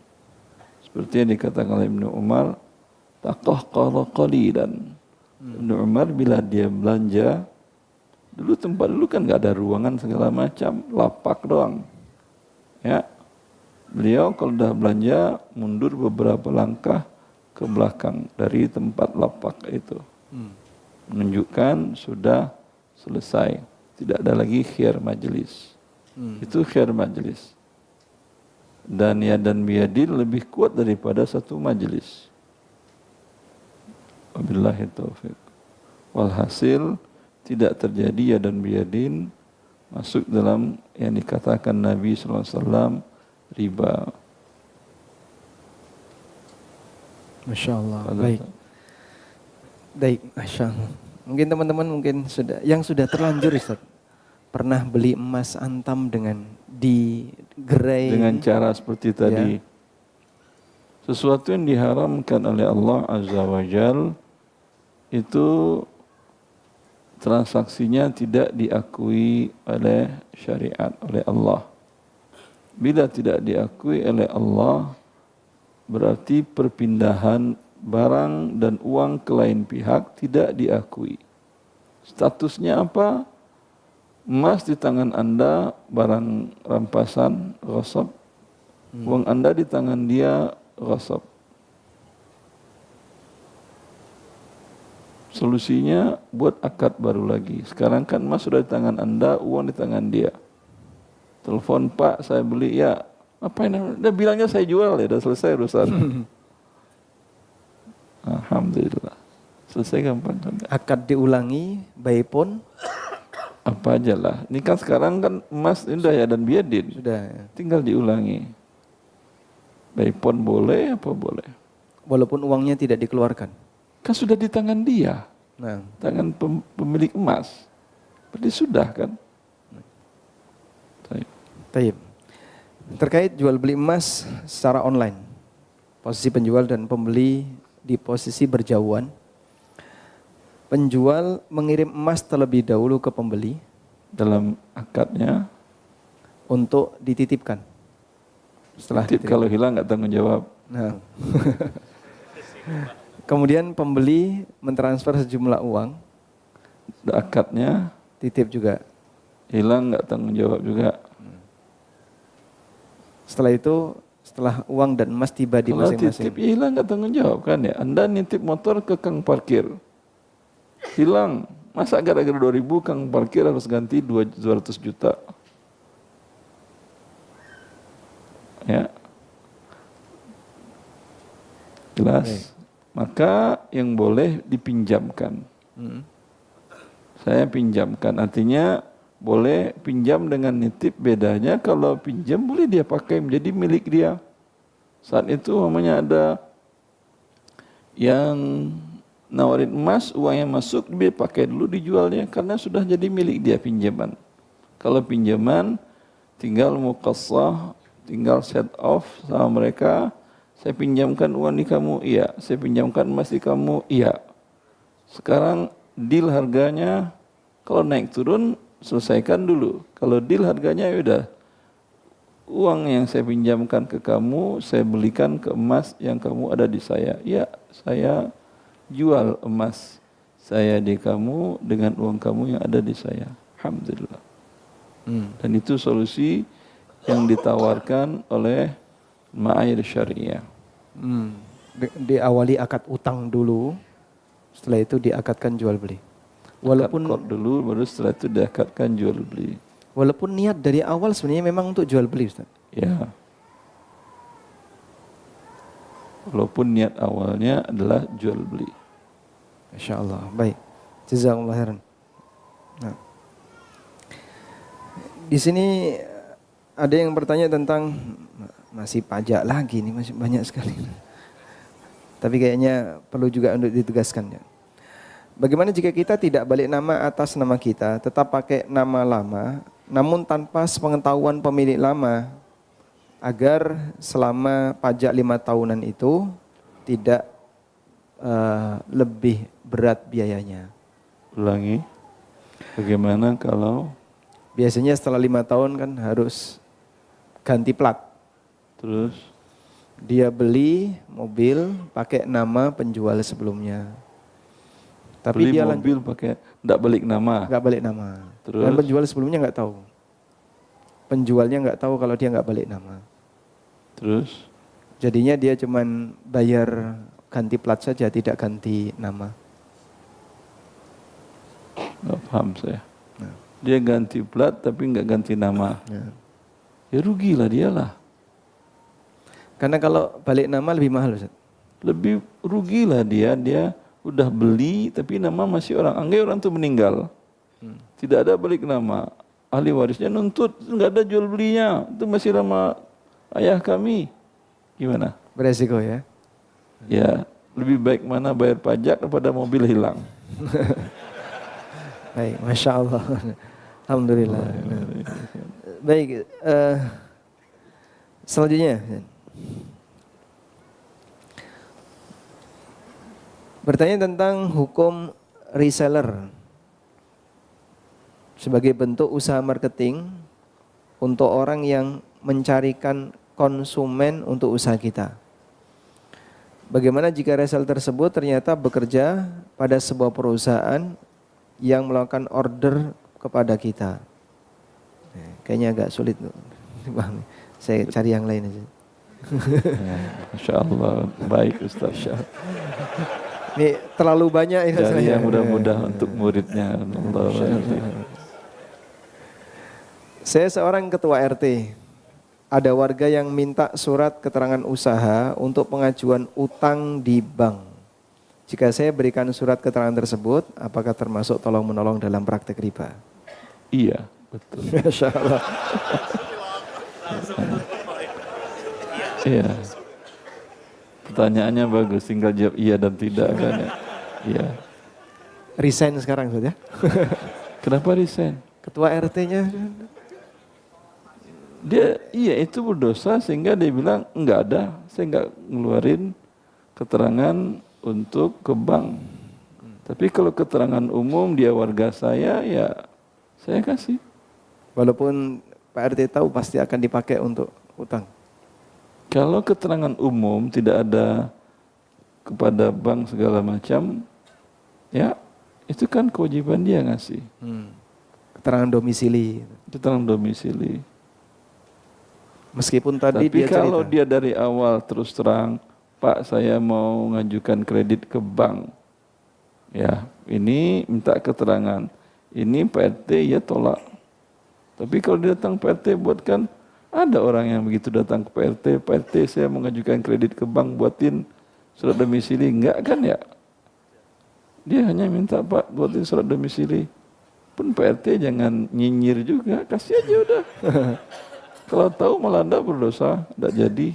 Seperti yang dikatakan oleh Ibnu Umar, taqahqara qalilan. Ibnu Umar bila dia belanja, dulu kan nggak ada ruangan segala macam, lapak doang. Ya, beliau kalau dah belanja mundur beberapa langkah ke belakang dari tempat lapak itu, menunjukkan sudah selesai, tidak ada lagi khiyar majlis. Itu khiyar majlis. Dan yadan biyadin lebih kuat daripada satu majlis. Wabillahi taufiq. Walhasil tidak terjadi yadan biyadin masuk dalam yang dikatakan Nabi SAW riba. Masya Allah. Baik, Masya Allah. Mungkin teman-teman yang sudah terlanjur Ustaz, pernah beli emas Antam dengan digerai dengan cara seperti tadi. Sesuatu yang diharamkan oleh Allah Azza wa Jal itu transaksinya tidak diakui oleh syariat, oleh Allah. Bila tidak diakui oleh Allah, berarti perpindahan barang dan uang ke lain pihak tidak diakui. Statusnya apa? Emas di tangan Anda barang rampasan, ghasab. Uang Anda di tangan dia, ghasab. Solusinya buat akad baru lagi. Sekarang kan emas sudah di tangan Anda, uang di tangan dia. Telepon, Pak, saya beli. Ya, apa ini? Dia bilangnya saya jual ya, udah selesai urusan. Alhamdulillah. Selesai gampang kan? Akad diulangi, by phone, Apa aja lah. Ini kan sekarang kan emas ini udah ya dan biadin. sudah. Ya. Tinggal diulangi. By phone boleh apa boleh? Walaupun uangnya tidak dikeluarkan. Kan sudah di tangan dia. Nah, Tangan pemilik emas. Berarti sudah kan? taib. Terkait jual beli emas secara online. Posisi penjual dan pembeli di posisi berjauhan. Penjual mengirim emas terlebih dahulu ke pembeli Dalam akadnya. untuk dititipkan. Setelah Titip kalau hilang nggak tanggung jawab. Nah. Kemudian pembeli mentransfer sejumlah uang, Akadnya titip juga. hilang nggak tanggung jawab juga. Setelah itu, setelah uang dan emas tiba di Kalau masing-masing. titip hilang nggak tanggung jawab kan ya. Anda nitip motor ke kang parkir. Hilang. Masa gara-gara 2.000 kang parkir harus ganti 200 juta. Ya. Jelas. Baik. Maka yang boleh dipinjamkan. Hmm. Saya pinjamkan. Artinya boleh pinjam dengan nitip. Bedanya kalau pinjam boleh dia pakai menjadi milik dia. Saat itu namanya ada yang nawarin emas, uang yang masuk dia pakai dulu dijualnya karena sudah jadi milik dia pinjaman. Kalau pinjaman tinggal muqassah, tinggal set off sama mereka. Saya pinjamkan uang di kamu, iya. Saya pinjamkan emas di kamu, iya. Sekarang deal harganya kalau naik turun selesaikan dulu. Kalau deal harganya ya udah uang yang saya pinjamkan ke kamu, saya belikan ke emas yang kamu ada di saya. Ya, saya jual emas saya di kamu dengan uang kamu yang ada di saya. Alhamdulillah. Dan itu solusi yang ditawarkan oleh ma'ayir syariah. Diawali akad utang dulu, setelah itu diakadkan jual beli. Walaupun Akad dulu, baru setelah itu diakadkan jual beli. walaupun niat dari awal sebenarnya memang untuk jual beli, Ustaz. Ya. Walaupun niat awalnya adalah jual beli. Masya Allah. Baik. Jazakallah khairan. Nah. Di sini ada yang bertanya tentang masih pajak lagi nih, masih banyak sekali. Tapi kayaknya perlu juga untuk ditegaskan ya. Bagaimana jika kita tidak balik nama atas nama kita, tetap pakai nama lama, namun tanpa sepengetahuan pemilik lama, agar selama pajak 5 tahunan itu tidak lebih berat biayanya. Ulangi. Bagaimana kalau Biasanya setelah 5 tahun kan harus ganti plat. terus Dia beli mobil pakai nama penjual sebelumnya. Tapi beli dia mobil pakai enggak balik nama. nggak balik nama. Terus? Dan penjual sebelumnya nggak tahu. Penjualnya nggak tahu kalau dia nggak balik nama. Terus Jadinya dia cuman bayar ganti plat saja, tidak ganti nama. enggak paham saya. Nah. Dia ganti plat tapi enggak ganti nama. Ya. Ya rugilah dialah. Karena kalau balik nama lebih mahal, Ustaz. Lebih rugilah dia udah beli tapi nama masih orang. Anggap orang itu meninggal. Tidak ada balik nama. Ahli warisnya nuntut, enggak ada jual belinya. Itu masih nama ayah kami. Gimana? Beresiko ya. Ya, lebih baik mana bayar pajak daripada mobil hilang. Baik, Masya Allah. Alhamdulillah. Baik, selanjutnya. Bertanya tentang hukum reseller sebagai bentuk usaha marketing untuk orang yang mencarikan konsumen untuk usaha kita. Bagaimana jika reseller tersebut ternyata bekerja pada sebuah perusahaan yang melakukan order kepada kita? Kayaknya agak sulit, Bang. Saya cari yang lain aja. Masya Allah, baik Ustaz. Ini terlalu banyak ini. Cari yang mudah-mudah untuk muridnya. Allah. Saya seorang ketua RT. Ada warga yang minta surat keterangan usaha untuk pengajuan utang di bank. Jika saya berikan surat keterangan tersebut, apakah termasuk tolong-menolong dalam praktek riba? Iya, betul. Masya Allah. Iya. Pertanyaannya bagus, tinggal jawab iya dan tidak kan ya. Iya. Resign sekarang saja. Kenapa resign? Ketua RT-nya. Dia iya itu berdosa sehingga dia bilang enggak ada, saya enggak ngeluarin keterangan untuk ke bank. Tapi kalau keterangan umum dia warga saya ya saya kasih. Walaupun Pak RT tahu pasti akan dipakai untuk utang. Kalau keterangan umum tidak ada kepada bank segala macam, ya itu kan kewajiban dia ngasih. Keterangan domisili. Keterangan domisili. Meskipun tadi Tapi dia kalau cerita. dia dari awal terus terang, Pak saya mau ngajukan kredit ke bank, ya ini minta keterangan, ini Pak RT ya tolak. Tapi kalau dia datang Pak RT buatkan, ada orang yang begitu datang ke Pak RT saya mengajukan kredit ke bank buatin surat domisili, enggak kan ya? Dia hanya minta Pak buatin surat domisili. Pun Pak RT jangan nyinyir juga, kasih aja udah. Kalau tahu malah anda berdosa, tidak jadi.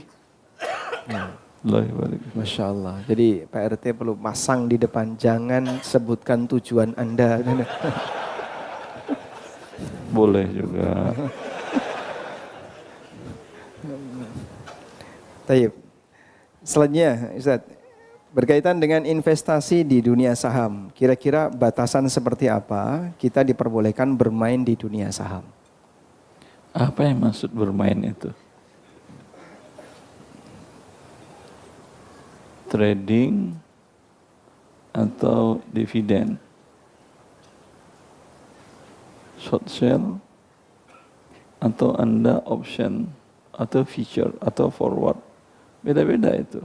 Masya Allah. Jadi Pak RT perlu pasang di depan, jangan sebutkan tujuan Anda. Boleh juga. Taib. Selanjutnya, Ustaz, berkaitan dengan investasi di dunia saham, kira-kira batasan seperti apa kita diperbolehkan bermain di dunia saham? Apa yang maksud bermain itu? Trading atau dividen? Short sell atau anda option atau future atau forward? Beda-beda itu.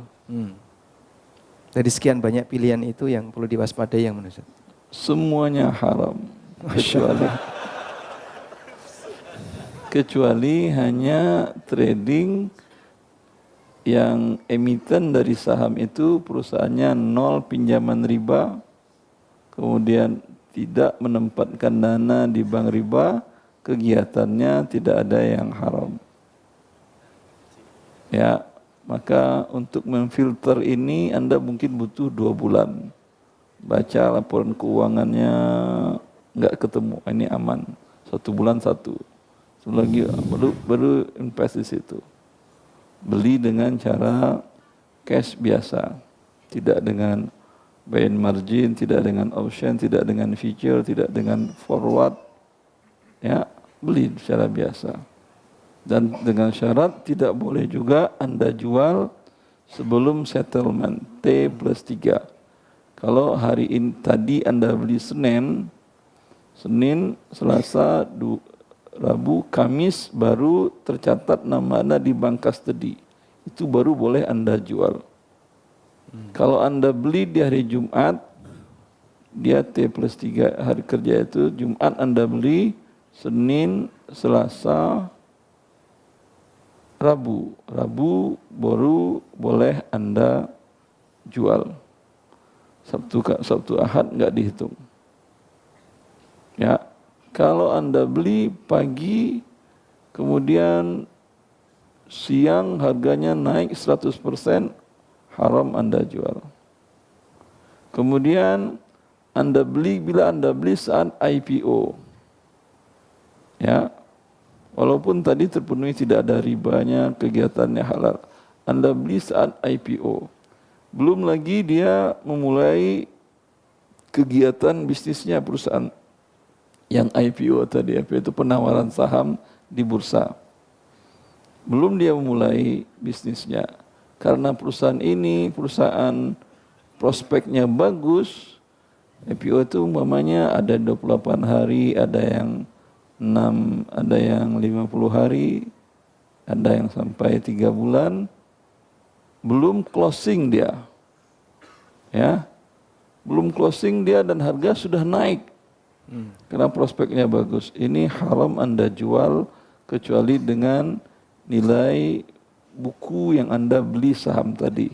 Dari sekian banyak pilihan itu yang perlu diwaspadai yang mana, Ustaz? Semuanya haram. Kecuali hanya trading yang emiten dari saham itu perusahaannya nol pinjaman riba, kemudian tidak menempatkan dana di bank riba, kegiatannya tidak ada yang haram. Ya, maka untuk memfilter ini Anda mungkin butuh 2 bulan. Baca laporan keuangannya, nggak ketemu, ini aman. 1 bulan 1. Lagi baru invest di situ. Beli dengan cara cash biasa, tidak dengan buy and margin, tidak dengan option, tidak dengan future, tidak dengan forward. Ya, beli secara biasa. Dan dengan syarat tidak boleh juga Anda jual sebelum settlement T+3. Kalau hari ini tadi Anda beli Senin, Selasa, Rabu, Kamis baru tercatat nama Anda di bank custody. Itu baru boleh Anda jual. Kalau Anda beli di hari Jumat, dia T+3 hari kerja itu, Jumat Anda beli, Senin, Selasa, Rabu baru boleh Anda jual. Sabtu Ahad enggak dihitung. Ya, kalau Anda beli pagi, kemudian siang harganya naik 100%, haram Anda jual. Kemudian Anda beli bila Anda beli saat IPO. Ya. Walaupun tadi terpenuhi tidak ada ribanya, kegiatannya halal. Anda beli saat IPO. Belum lagi dia memulai kegiatan bisnisnya perusahaan yang IPO tadi. IPO itu penawaran saham di bursa. Belum dia memulai bisnisnya. Karena perusahaan ini, perusahaan prospeknya bagus, IPO itu umpamanya ada 28 hari, ada yang 6, ada yang 50 hari, ada yang sampai 3 bulan, belum closing dia. Ya. Belum closing dia dan harga sudah naik. Karena prospeknya bagus. Ini haram Anda jual kecuali dengan nilai buku yang Anda beli saham tadi.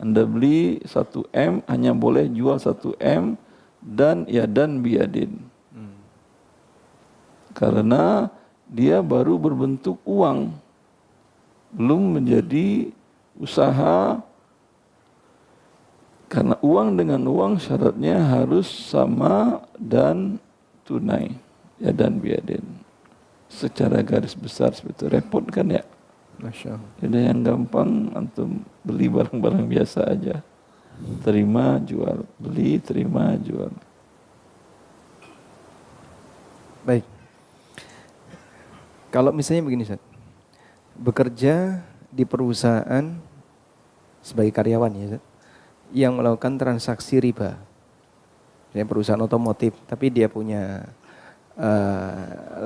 Anda beli 1 M hanya boleh jual 1 M dan yadan biadin. Karena dia baru berbentuk uang. Belum menjadi usaha. Karena uang dengan uang syaratnya harus sama dan tunai. Yadan biadin. Secara garis besar seperti itu. Repot kan ya? Masya Allah. Jadi yang gampang antum beli barang-barang biasa aja. Terima, jual. Beli, terima, jual. Baik. Kalau misalnya begini Ustaz, bekerja di perusahaan sebagai karyawan ya Ustaz, yang melakukan transaksi riba, misalnya perusahaan otomotif, tapi dia punya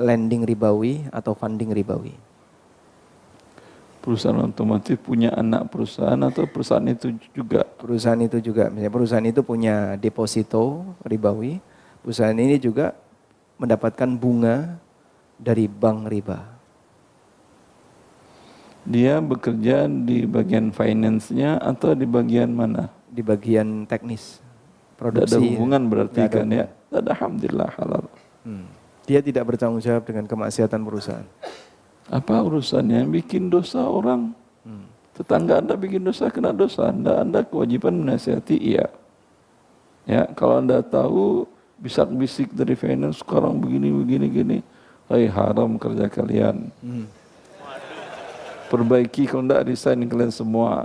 lending ribawi atau funding ribawi. Perusahaan otomotif punya anak perusahaan atau perusahaan itu juga? Perusahaan itu juga, misalnya perusahaan itu punya deposito ribawi, perusahaan ini juga mendapatkan bunga dari bank riba. Dia bekerja di bagian finance-nya atau di bagian mana? Di bagian teknis, Tidak produksi. ada hubungan berarti Tidak ada kan ya? Tidak ada, alhamdulillah halal. Dia tidak bertanggung jawab dengan kemaksiatan perusahaan. Apa urusannya? Bikin dosa orang. Tetangga Anda bikin dosa, kena dosa. Anda kewajiban menasihati, iya. Ya, kalau Anda tahu bisak-bisik dari finance sekarang begini. Hai, haram kerja kalian. Perbaiki, kalau enggak resign kalian semua.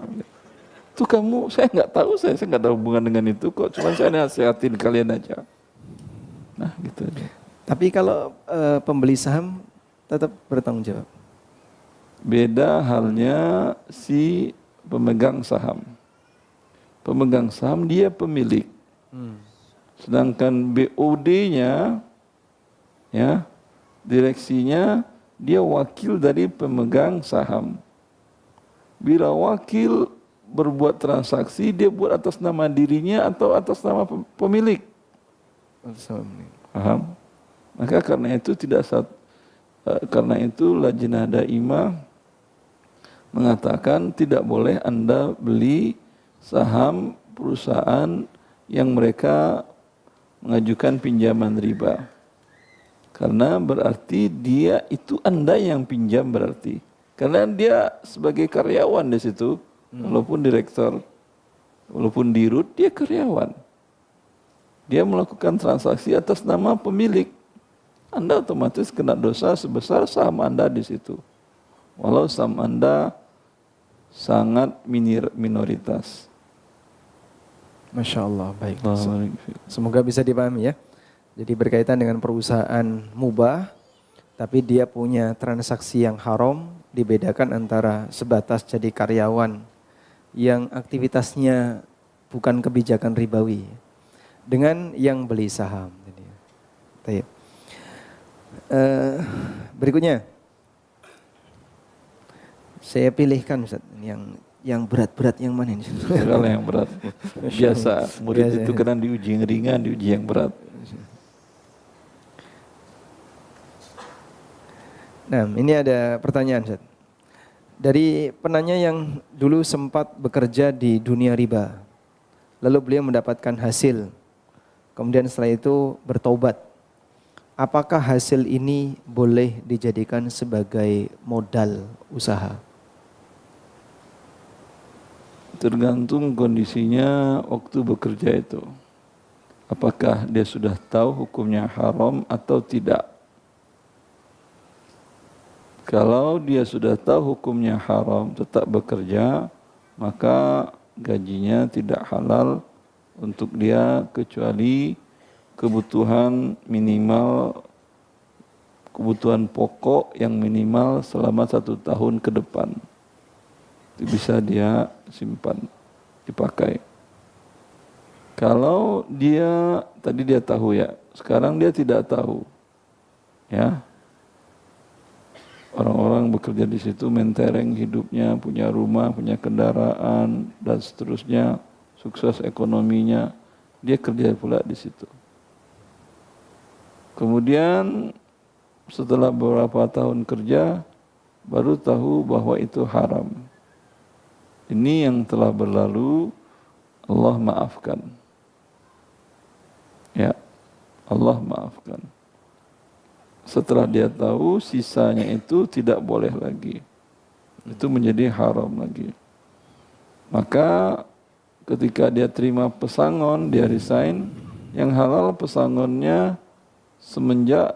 Itu kamu, saya nggak tahu, saya nggak ada hubungan dengan itu kok. Cuma saya nasihatin kalian aja. Nah, gitu aja. Tapi kalau pembeli saham tetap bertanggung jawab. Beda halnya si pemegang saham. Pemegang saham dia pemilik. Sedangkan BOD-nya, ya, direksinya dia wakil dari pemegang saham. Bila wakil berbuat transaksi, dia buat atas nama dirinya atau atas nama pemilik. Paham? Maka karena itu karena itu Lajnah Daimah mengatakan tidak boleh Anda beli saham perusahaan yang mereka mengajukan pinjaman riba. Karena berarti dia itu Anda yang pinjam berarti. Karena dia sebagai karyawan di situ, walaupun direktur, walaupun dirut, dia karyawan. Dia melakukan transaksi atas nama pemilik. Anda otomatis kena dosa sebesar saham Anda di situ. Walau saham Anda sangat minoritas. Masya Allah, baik. Semoga bisa dipahami ya. Jadi berkaitan dengan perusahaan mubah, tapi dia punya transaksi yang haram, dibedakan antara sebatas jadi karyawan yang aktivitasnya bukan kebijakan ribawi, dengan yang beli saham. Baik. Berikutnya, saya pilihkan Ustaz, yang berat-berat yang mana ini? Segala yang berat. Biasa, murid itu kadang diuji yang ringan, diuji yang berat. Nah, ini ada pertanyaan Ustaz. Dari penanya yang dulu sempat bekerja di dunia riba, lalu beliau mendapatkan hasil, kemudian setelah itu bertobat. Apakah hasil ini boleh dijadikan sebagai modal usaha? Tergantung kondisinya waktu bekerja itu. Apakah dia sudah tahu hukumnya haram atau tidak? Kalau dia sudah tahu hukumnya haram tetap bekerja, maka gajinya tidak halal untuk dia kecuali kebutuhan minimal, kebutuhan pokok yang minimal selama 1 tahun ke depan. Itu bisa dia simpan, dipakai. Kalau dia, tadi dia tahu ya, sekarang dia tidak tahu. Ya. Orang-orang bekerja di situ mentereng hidupnya, punya rumah, punya kendaraan, dan seterusnya, sukses ekonominya. Dia kerja pula di situ. Kemudian setelah beberapa tahun kerja, baru tahu bahwa itu haram. Ini yang telah berlalu, Allah maafkan. Ya, Allah maafkan. Setelah dia tahu, sisanya itu tidak boleh lagi. Itu menjadi haram lagi. Maka ketika dia terima pesangon, dia resign, yang halal pesangonnya semenjak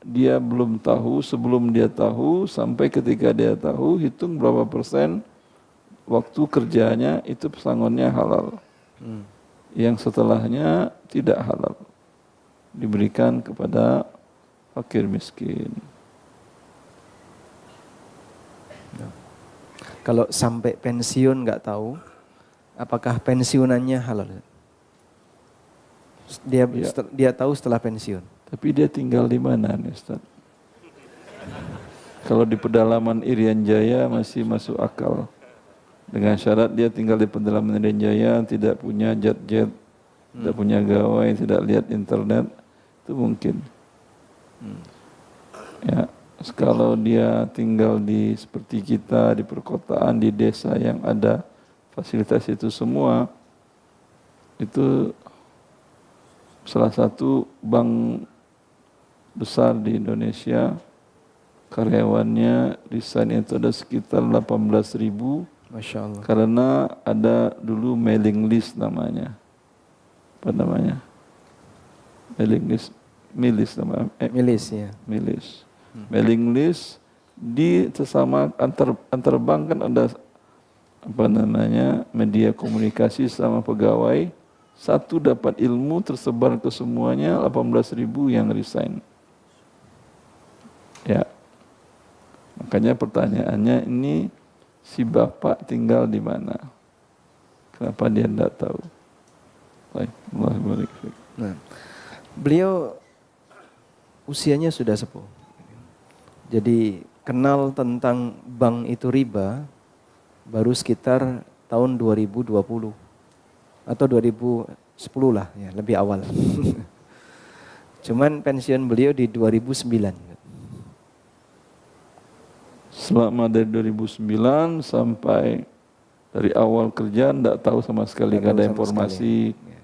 dia belum tahu, sebelum dia tahu, sampai ketika dia tahu, hitung berapa persen waktu kerjanya itu pesangonnya halal. Yang setelahnya tidak halal. Diberikan kepada fakir miskin. Kalau sampai pensiun nggak tahu, apakah pensiunannya halal? Dia tahu setelah pensiun. Tapi dia tinggal di mana nih Ustaz? Kalau di pedalaman Irian Jaya masih masuk akal. Dengan syarat dia tinggal di pedalaman Irian Jaya, tidak punya jet-jet, tidak punya gawai, tidak lihat internet, itu mungkin. Ya, kalau dia tinggal di seperti kita di perkotaan, di desa yang ada fasilitas itu semua, itu salah satu bank besar di Indonesia, karyawannya resign itu ada sekitar 18.000. Masya Allah. Karena ada dulu mailing list namanya. Apa namanya? Mailing list, milis namanya. Milis ya. Milis. Mailing list di sesama antar bank kan ada apa namanya? Media komunikasi sama pegawai. Satu dapat ilmu tersebar ke semuanya, 18.000 yang resign. Ya. Makanya pertanyaannya ini, si bapak tinggal di mana? Kenapa dia tidak tahu? Baik, Allah barik. Nah, beliau usianya sudah sepuh. Jadi kenal tentang bank itu riba baru sekitar tahun 2020 atau 2010 lah, ya, lebih awal. Cuman pensiun beliau di 2009. Selama dari 2009 sampai dari awal kerja tidak tahu sama sekali, nggak ada informasi. Ya.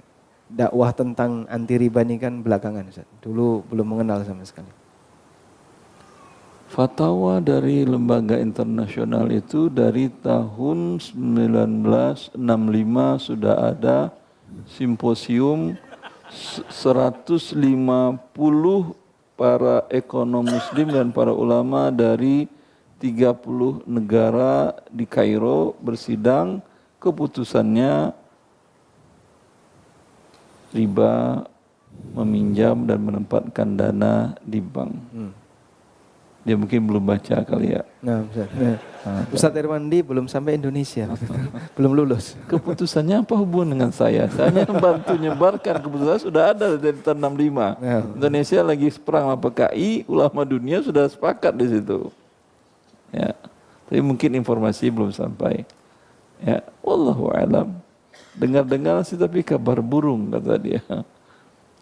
Dakwah tentang anti riba ini kan belakangan, Ustaz. Dulu belum mengenal sama sekali. Fatwa dari lembaga internasional itu dari tahun 1965 sudah ada simposium 150 para ekonom muslim dan para ulama dari 30 negara di Kairo bersidang, keputusannya riba meminjam dan menempatkan dana di bank. Dia mungkin belum baca kali ya. Nah, Ustaz Irwandi belum sampai Indonesia, belum lulus. Keputusannya apa hubungan dengan saya? Saya hanya membantu nyebarkan, keputusan sudah ada dari tahun 65. Indonesia lagi perang sama PKI, ulama dunia sudah sepakat di situ. Ya, tapi mungkin informasi belum sampai. Ya, wallahu alam. Dengar-dengar sih tapi kabar burung kata dia.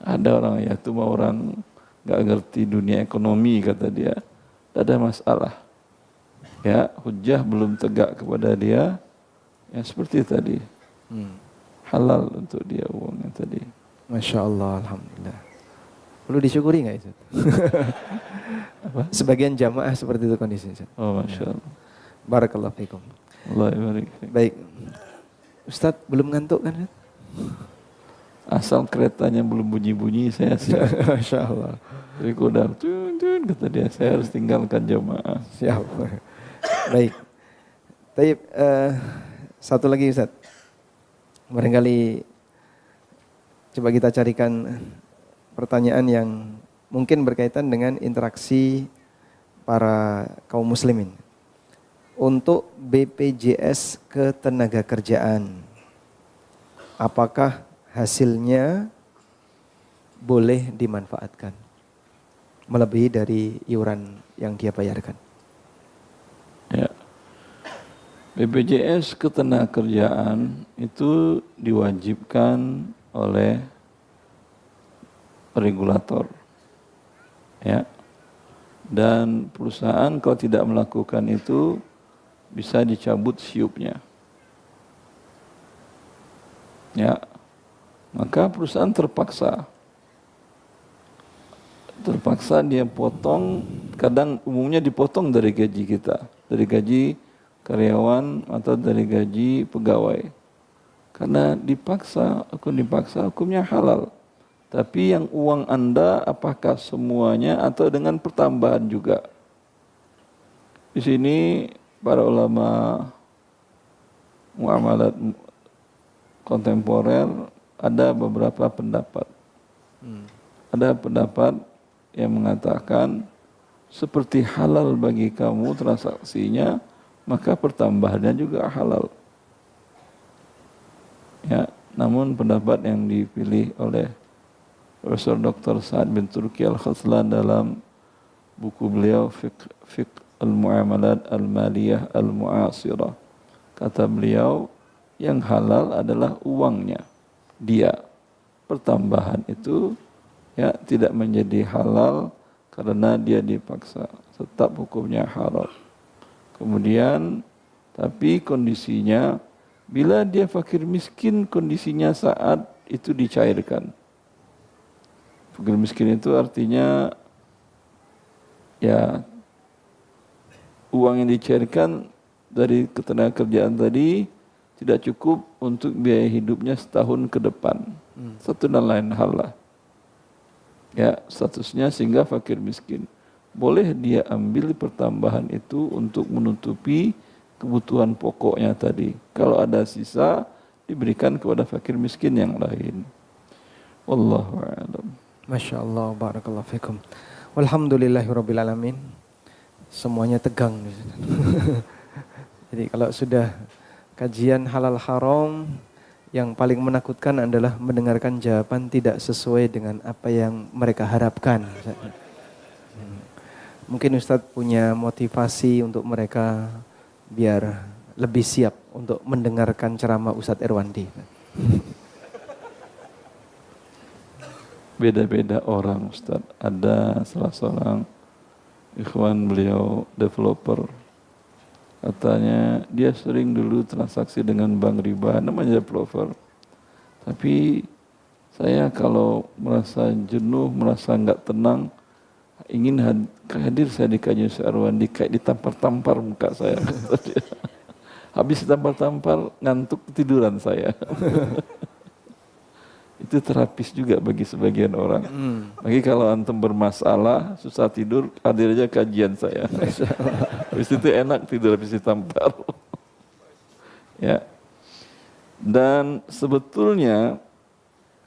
Ada orang ya, cuma orang nggak ngerti dunia ekonomi kata dia. Tidak ada masalah. Ya, hujah belum tegak kepada dia. Ya seperti tadi. Halal untuk dia uangnya tadi. Masya Allah, alhamdulillah. Perlu disyukuri nggak itu? Apa? Sebagian jamaah seperti itu kondisinya. Oh, Masya Allah. Barakallahu fikum. Allah barik. Baik. Ustadz belum ngantuk kan? Asal keretanya belum bunyi-bunyi saya siap. Masya Allah. Tapi kok udah tun kata dia, saya harus tinggalkan jamaah. Siap. Baik. Tapi satu lagi Ustadz. Barangkali coba kita carikan pertanyaan yang mungkin berkaitan dengan interaksi para kaum muslimin. Untuk BPJS Ketenagakerjaan, apakah hasilnya boleh dimanfaatkan melebihi dari iuran yang dia bayarkan? Ya. BPJS Ketenagakerjaan itu diwajibkan oleh regulator, ya. Dan perusahaan kalau tidak melakukan itu bisa dicabut siupnya, ya. Maka perusahaan terpaksa dia potong, kadang umumnya dipotong dari gaji kita, dari gaji karyawan atau dari gaji pegawai. Karena dipaksa, hukumnya halal. Tapi yang uang Anda apakah semuanya atau dengan pertambahan juga? Di sini para ulama muamalat kontemporer ada beberapa pendapat. Ada pendapat yang mengatakan seperti halal bagi kamu transaksinya, maka pertambahannya juga halal. Ya, namun pendapat yang dipilih oleh Profesor Dr. Sa'ad bin Turki Al-Khazlan dalam buku beliau Fiqh Al-Mu'amalat Al-Maliyah Al-Mu'asirah, kata beliau yang halal adalah uangnya dia. Pertambahan itu ya tidak menjadi halal karena dia dipaksa, tetap hukumnya haram. Kemudian tapi kondisinya bila dia fakir miskin, kondisinya saat itu dicairkan. Fakir miskin itu artinya ya uang yang dicairkan dari ketenagakerjaan tadi tidak cukup untuk biaya hidupnya setahun ke depan. Satu dan lain hal lah. Ya, statusnya sehingga fakir miskin. Boleh dia ambil pertambahan itu untuk menutupi kebutuhan pokoknya tadi. Kalau ada sisa, diberikan kepada fakir miskin yang lain. Wallahu a'lam. Masya Allah, barakallahu fikum. Walhamdulillahirabbil alamin. Semuanya tegang. Jadi kalau sudah kajian halal haram, yang paling menakutkan adalah mendengarkan jawaban tidak sesuai dengan apa yang mereka harapkan. Mungkin Ustadz punya motivasi untuk mereka biar lebih siap untuk mendengarkan ceramah Ustadz Irwandi. Beda-beda orang Ustadz. Ada salah seorang ikhwan beliau developer. Katanya dia sering dulu transaksi dengan bank riba, namanya developer. Tapi saya kalau merasa jenuh, merasa enggak tenang, ingin hadir saya di kajian Ustaz Irwandi, kayak ditampar-tampar muka saya. Habis ditampar-tampar, ngantuk ketiduran saya. Itu terapis juga bagi sebagian orang. Bagi kalau antum bermasalah, susah tidur, hadir aja kajian saya. Habis itu enak tidur habis ditampar. Ya. Dan sebetulnya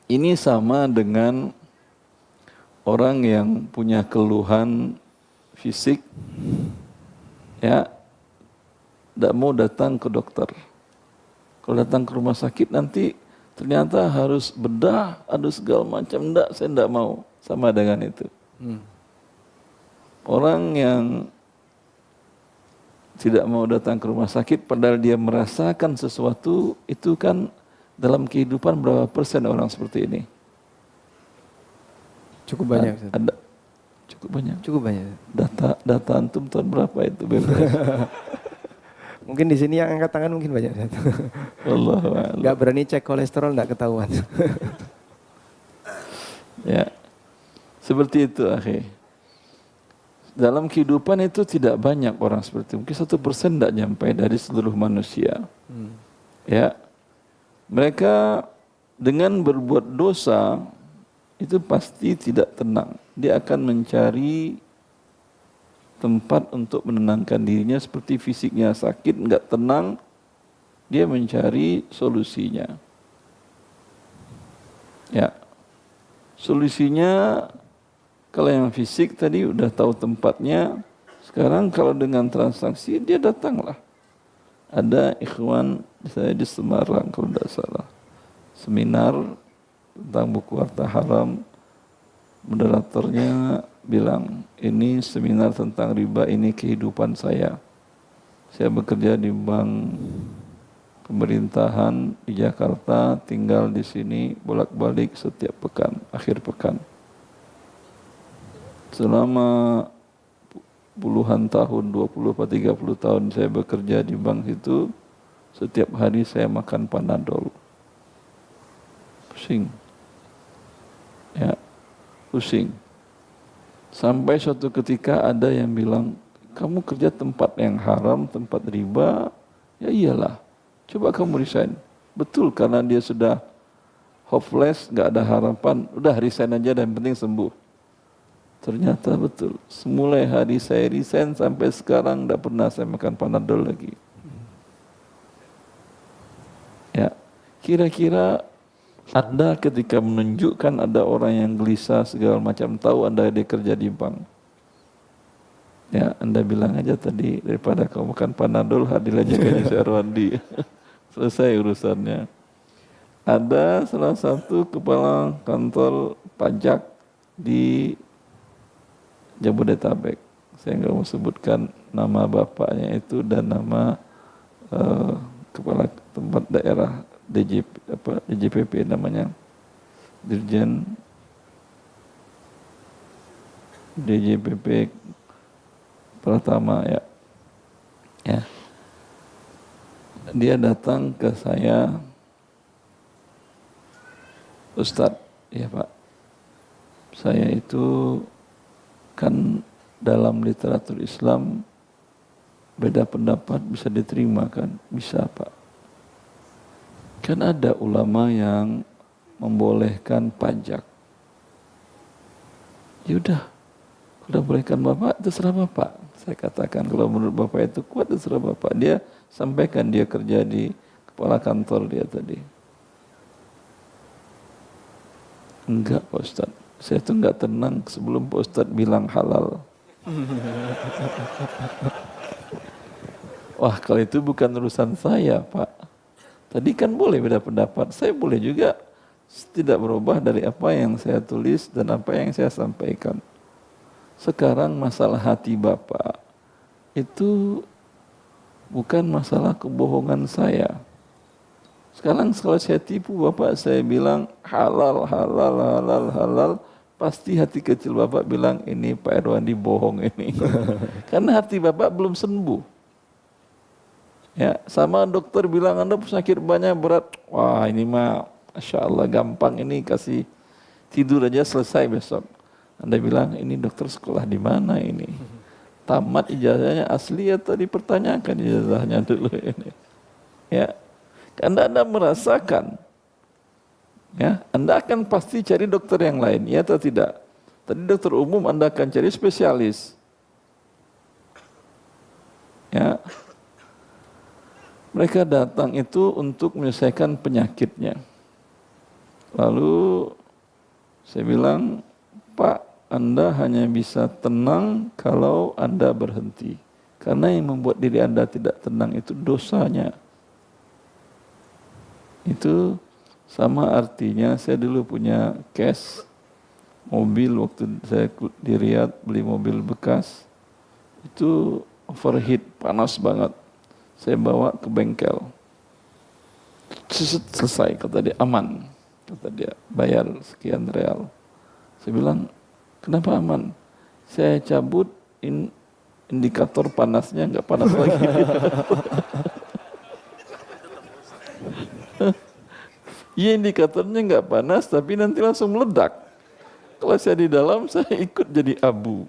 ini sama dengan orang yang punya keluhan fisik, ya, tidak mau datang ke dokter. Kalau datang ke rumah sakit nanti ternyata harus bedah, ada segala macam. Enggak, saya enggak mau. Sama dengan itu. Orang yang tidak mau datang ke rumah sakit padahal dia merasakan sesuatu, itu kan dalam kehidupan berapa persen orang seperti ini? Cukup banyak. Ada cukup banyak. Cukup banyak. Data antum tahun berapa itu BPS? Mungkin di sini yang angkat tangan mungkin banyak. Allah. Enggak berani cek kolesterol, enggak ketahuan. Ya. Seperti itu, akhi. Dalam kehidupan itu tidak banyak orang seperti itu. Mungkin 1% tidak nyampe dari seluruh manusia. Ya. Mereka dengan berbuat dosa itu pasti tidak tenang. Dia akan mencari tempat untuk menenangkan dirinya, seperti fisiknya sakit, enggak tenang, dia mencari solusinya. Ya, solusinya kalau yang fisik tadi udah tahu tempatnya, sekarang kalau dengan transaksi dia datanglah. Ada ikhwan saya di Semarang kalau tidak salah, seminar tentang buku harta haram, moderatornya bilang, ini seminar tentang riba, ini kehidupan saya. Saya bekerja di bank pemerintahan di Jakarta, tinggal di sini bolak-balik setiap pekan, akhir pekan. Selama puluhan tahun, 20 atau 30 tahun saya bekerja di bank itu, setiap hari saya makan Panadol. Pusing. Ya, pusing. Sampai suatu ketika ada yang bilang, kamu kerja tempat yang haram, tempat riba, ya iyalah. Coba kamu resign. Betul, karena dia sudah hopeless, gak ada harapan, udah resign aja dan penting sembuh. Ternyata betul. Semulai hari saya resign sampai sekarang tidak pernah saya makan Panadol lagi. Ya, kira-kira Anda ketika menunjukkan ada orang yang gelisah segala macam, tahu Anda dia kerja di bank. Ya, Anda bilang aja tadi, daripada kamu makan Panadol, hadir aja ke Syarwandi. Selesai urusannya. Ada salah satu kepala kantor pajak di Jabodetabek. Saya nggak mau sebutkan nama bapaknya itu dan nama kepala tempat daerah DJPP namanya, Dirjen DJPP Pratama ya. Ya. Dia datang ke saya, Ustadz, ya Pak, saya itu kan dalam literatur Islam beda pendapat bisa diterima kan? Bisa Pak. Kan ada ulama yang membolehkan pajak. Yaudah, kalau bolehkan Bapak, terserah Bapak. Saya katakan kalau menurut Bapak itu kuat, terserah Bapak. Dia sampaikan dia kerja di kepala kantor dia tadi. Enggak Pak Ustadz. Saya tuh enggak tenang sebelum Pak Ustadz bilang halal. Wah, kalau itu bukan urusan saya, Pak. Tadi kan boleh beda pendapat. Saya boleh juga tidak berubah dari apa yang saya tulis dan apa yang saya sampaikan. Sekarang masalah hati Bapak itu bukan masalah kebohongan saya. Sekarang kalau saya tipu Bapak, saya bilang halal, halal, halal, halal, pasti hati kecil Bapak bilang ini Pak Erwandi bohong ini. Karena hati Bapak belum sembuh. Ya, sama dokter bilang Anda sakit banyak berat. Wah, ini mah Masya Allah gampang, ini kasih tidur aja selesai besok. Anda bilang ini dokter sekolah di mana ini? Tamat ijazahnya asli atau dipertanyakan ijazahnya dulu ini. Ya. Anda merasakan, ya, Anda akan pasti cari dokter yang lain, ya atau tidak? Tadi dokter umum Anda akan cari spesialis. Ya. Mereka datang itu untuk menyelesaikan penyakitnya. Lalu saya bilang, Pak, Anda hanya bisa tenang kalau Anda berhenti. Karena yang membuat diri Anda tidak tenang itu dosanya. Itu sama artinya saya dulu punya case mobil waktu saya di Riyadh beli mobil bekas. Itu overheat, panas banget. Saya bawa ke bengkel. Selesai, kata dia, aman. Kata dia, bayar sekian real. Saya bilang, kenapa aman? Saya cabut indikator panasnya, nggak panas lagi. Iya, indikatornya nggak panas, tapi nanti langsung meledak. Kalau saya di dalam, saya ikut jadi abu.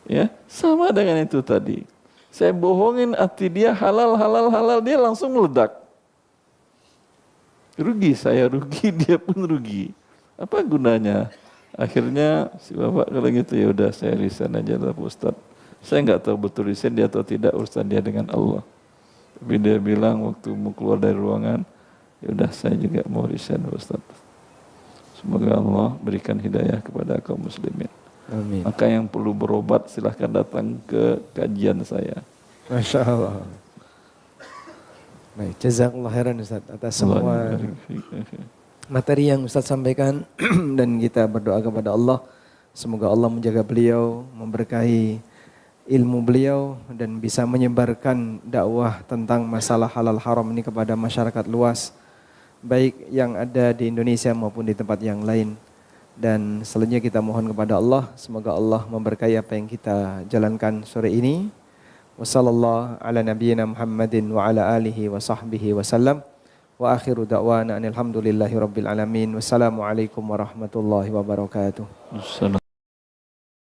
Ya, sama dengan itu tadi. Saya bohongin hati dia halal, halal, halal, dia langsung meledak. Rugi saya, rugi dia pun rugi. Apa gunanya? Akhirnya si bapak kalau gitu ya udah saya resign aja lah Pak Ustadz. Saya nggak tahu betul resign dia atau tidak, urusan dia dengan Allah. Tapi dia bilang waktu mau keluar dari ruangan, Ya udah, saya juga mau resign Ustaz. Semoga Allah berikan hidayah kepada kaum muslimin. Amin. Maka yang perlu berobat silahkan datang ke kajian saya. Masya Allah. Baik, jazakallah khairan Ustaz atas semua materi yang Ustaz sampaikan dan kita berdoa kepada Allah semoga Allah menjaga beliau, memberkahi ilmu beliau dan bisa menyebarkan dakwah tentang masalah halal haram ini kepada masyarakat luas baik yang ada di Indonesia maupun di tempat yang lain. Dan selanjutnya kita mohon kepada Allah semoga Allah memberkahi apa yang kita jalankan sore ini. Wassallallahu ala nabiyyina Muhammadin wa ala alihi wa sahbihi wasallam. Wa akhiru da'wana alhamdulillahi rabbil alamin. Wassalamualaikum warahmatullahi wabarakatuh. Assalamualaikum.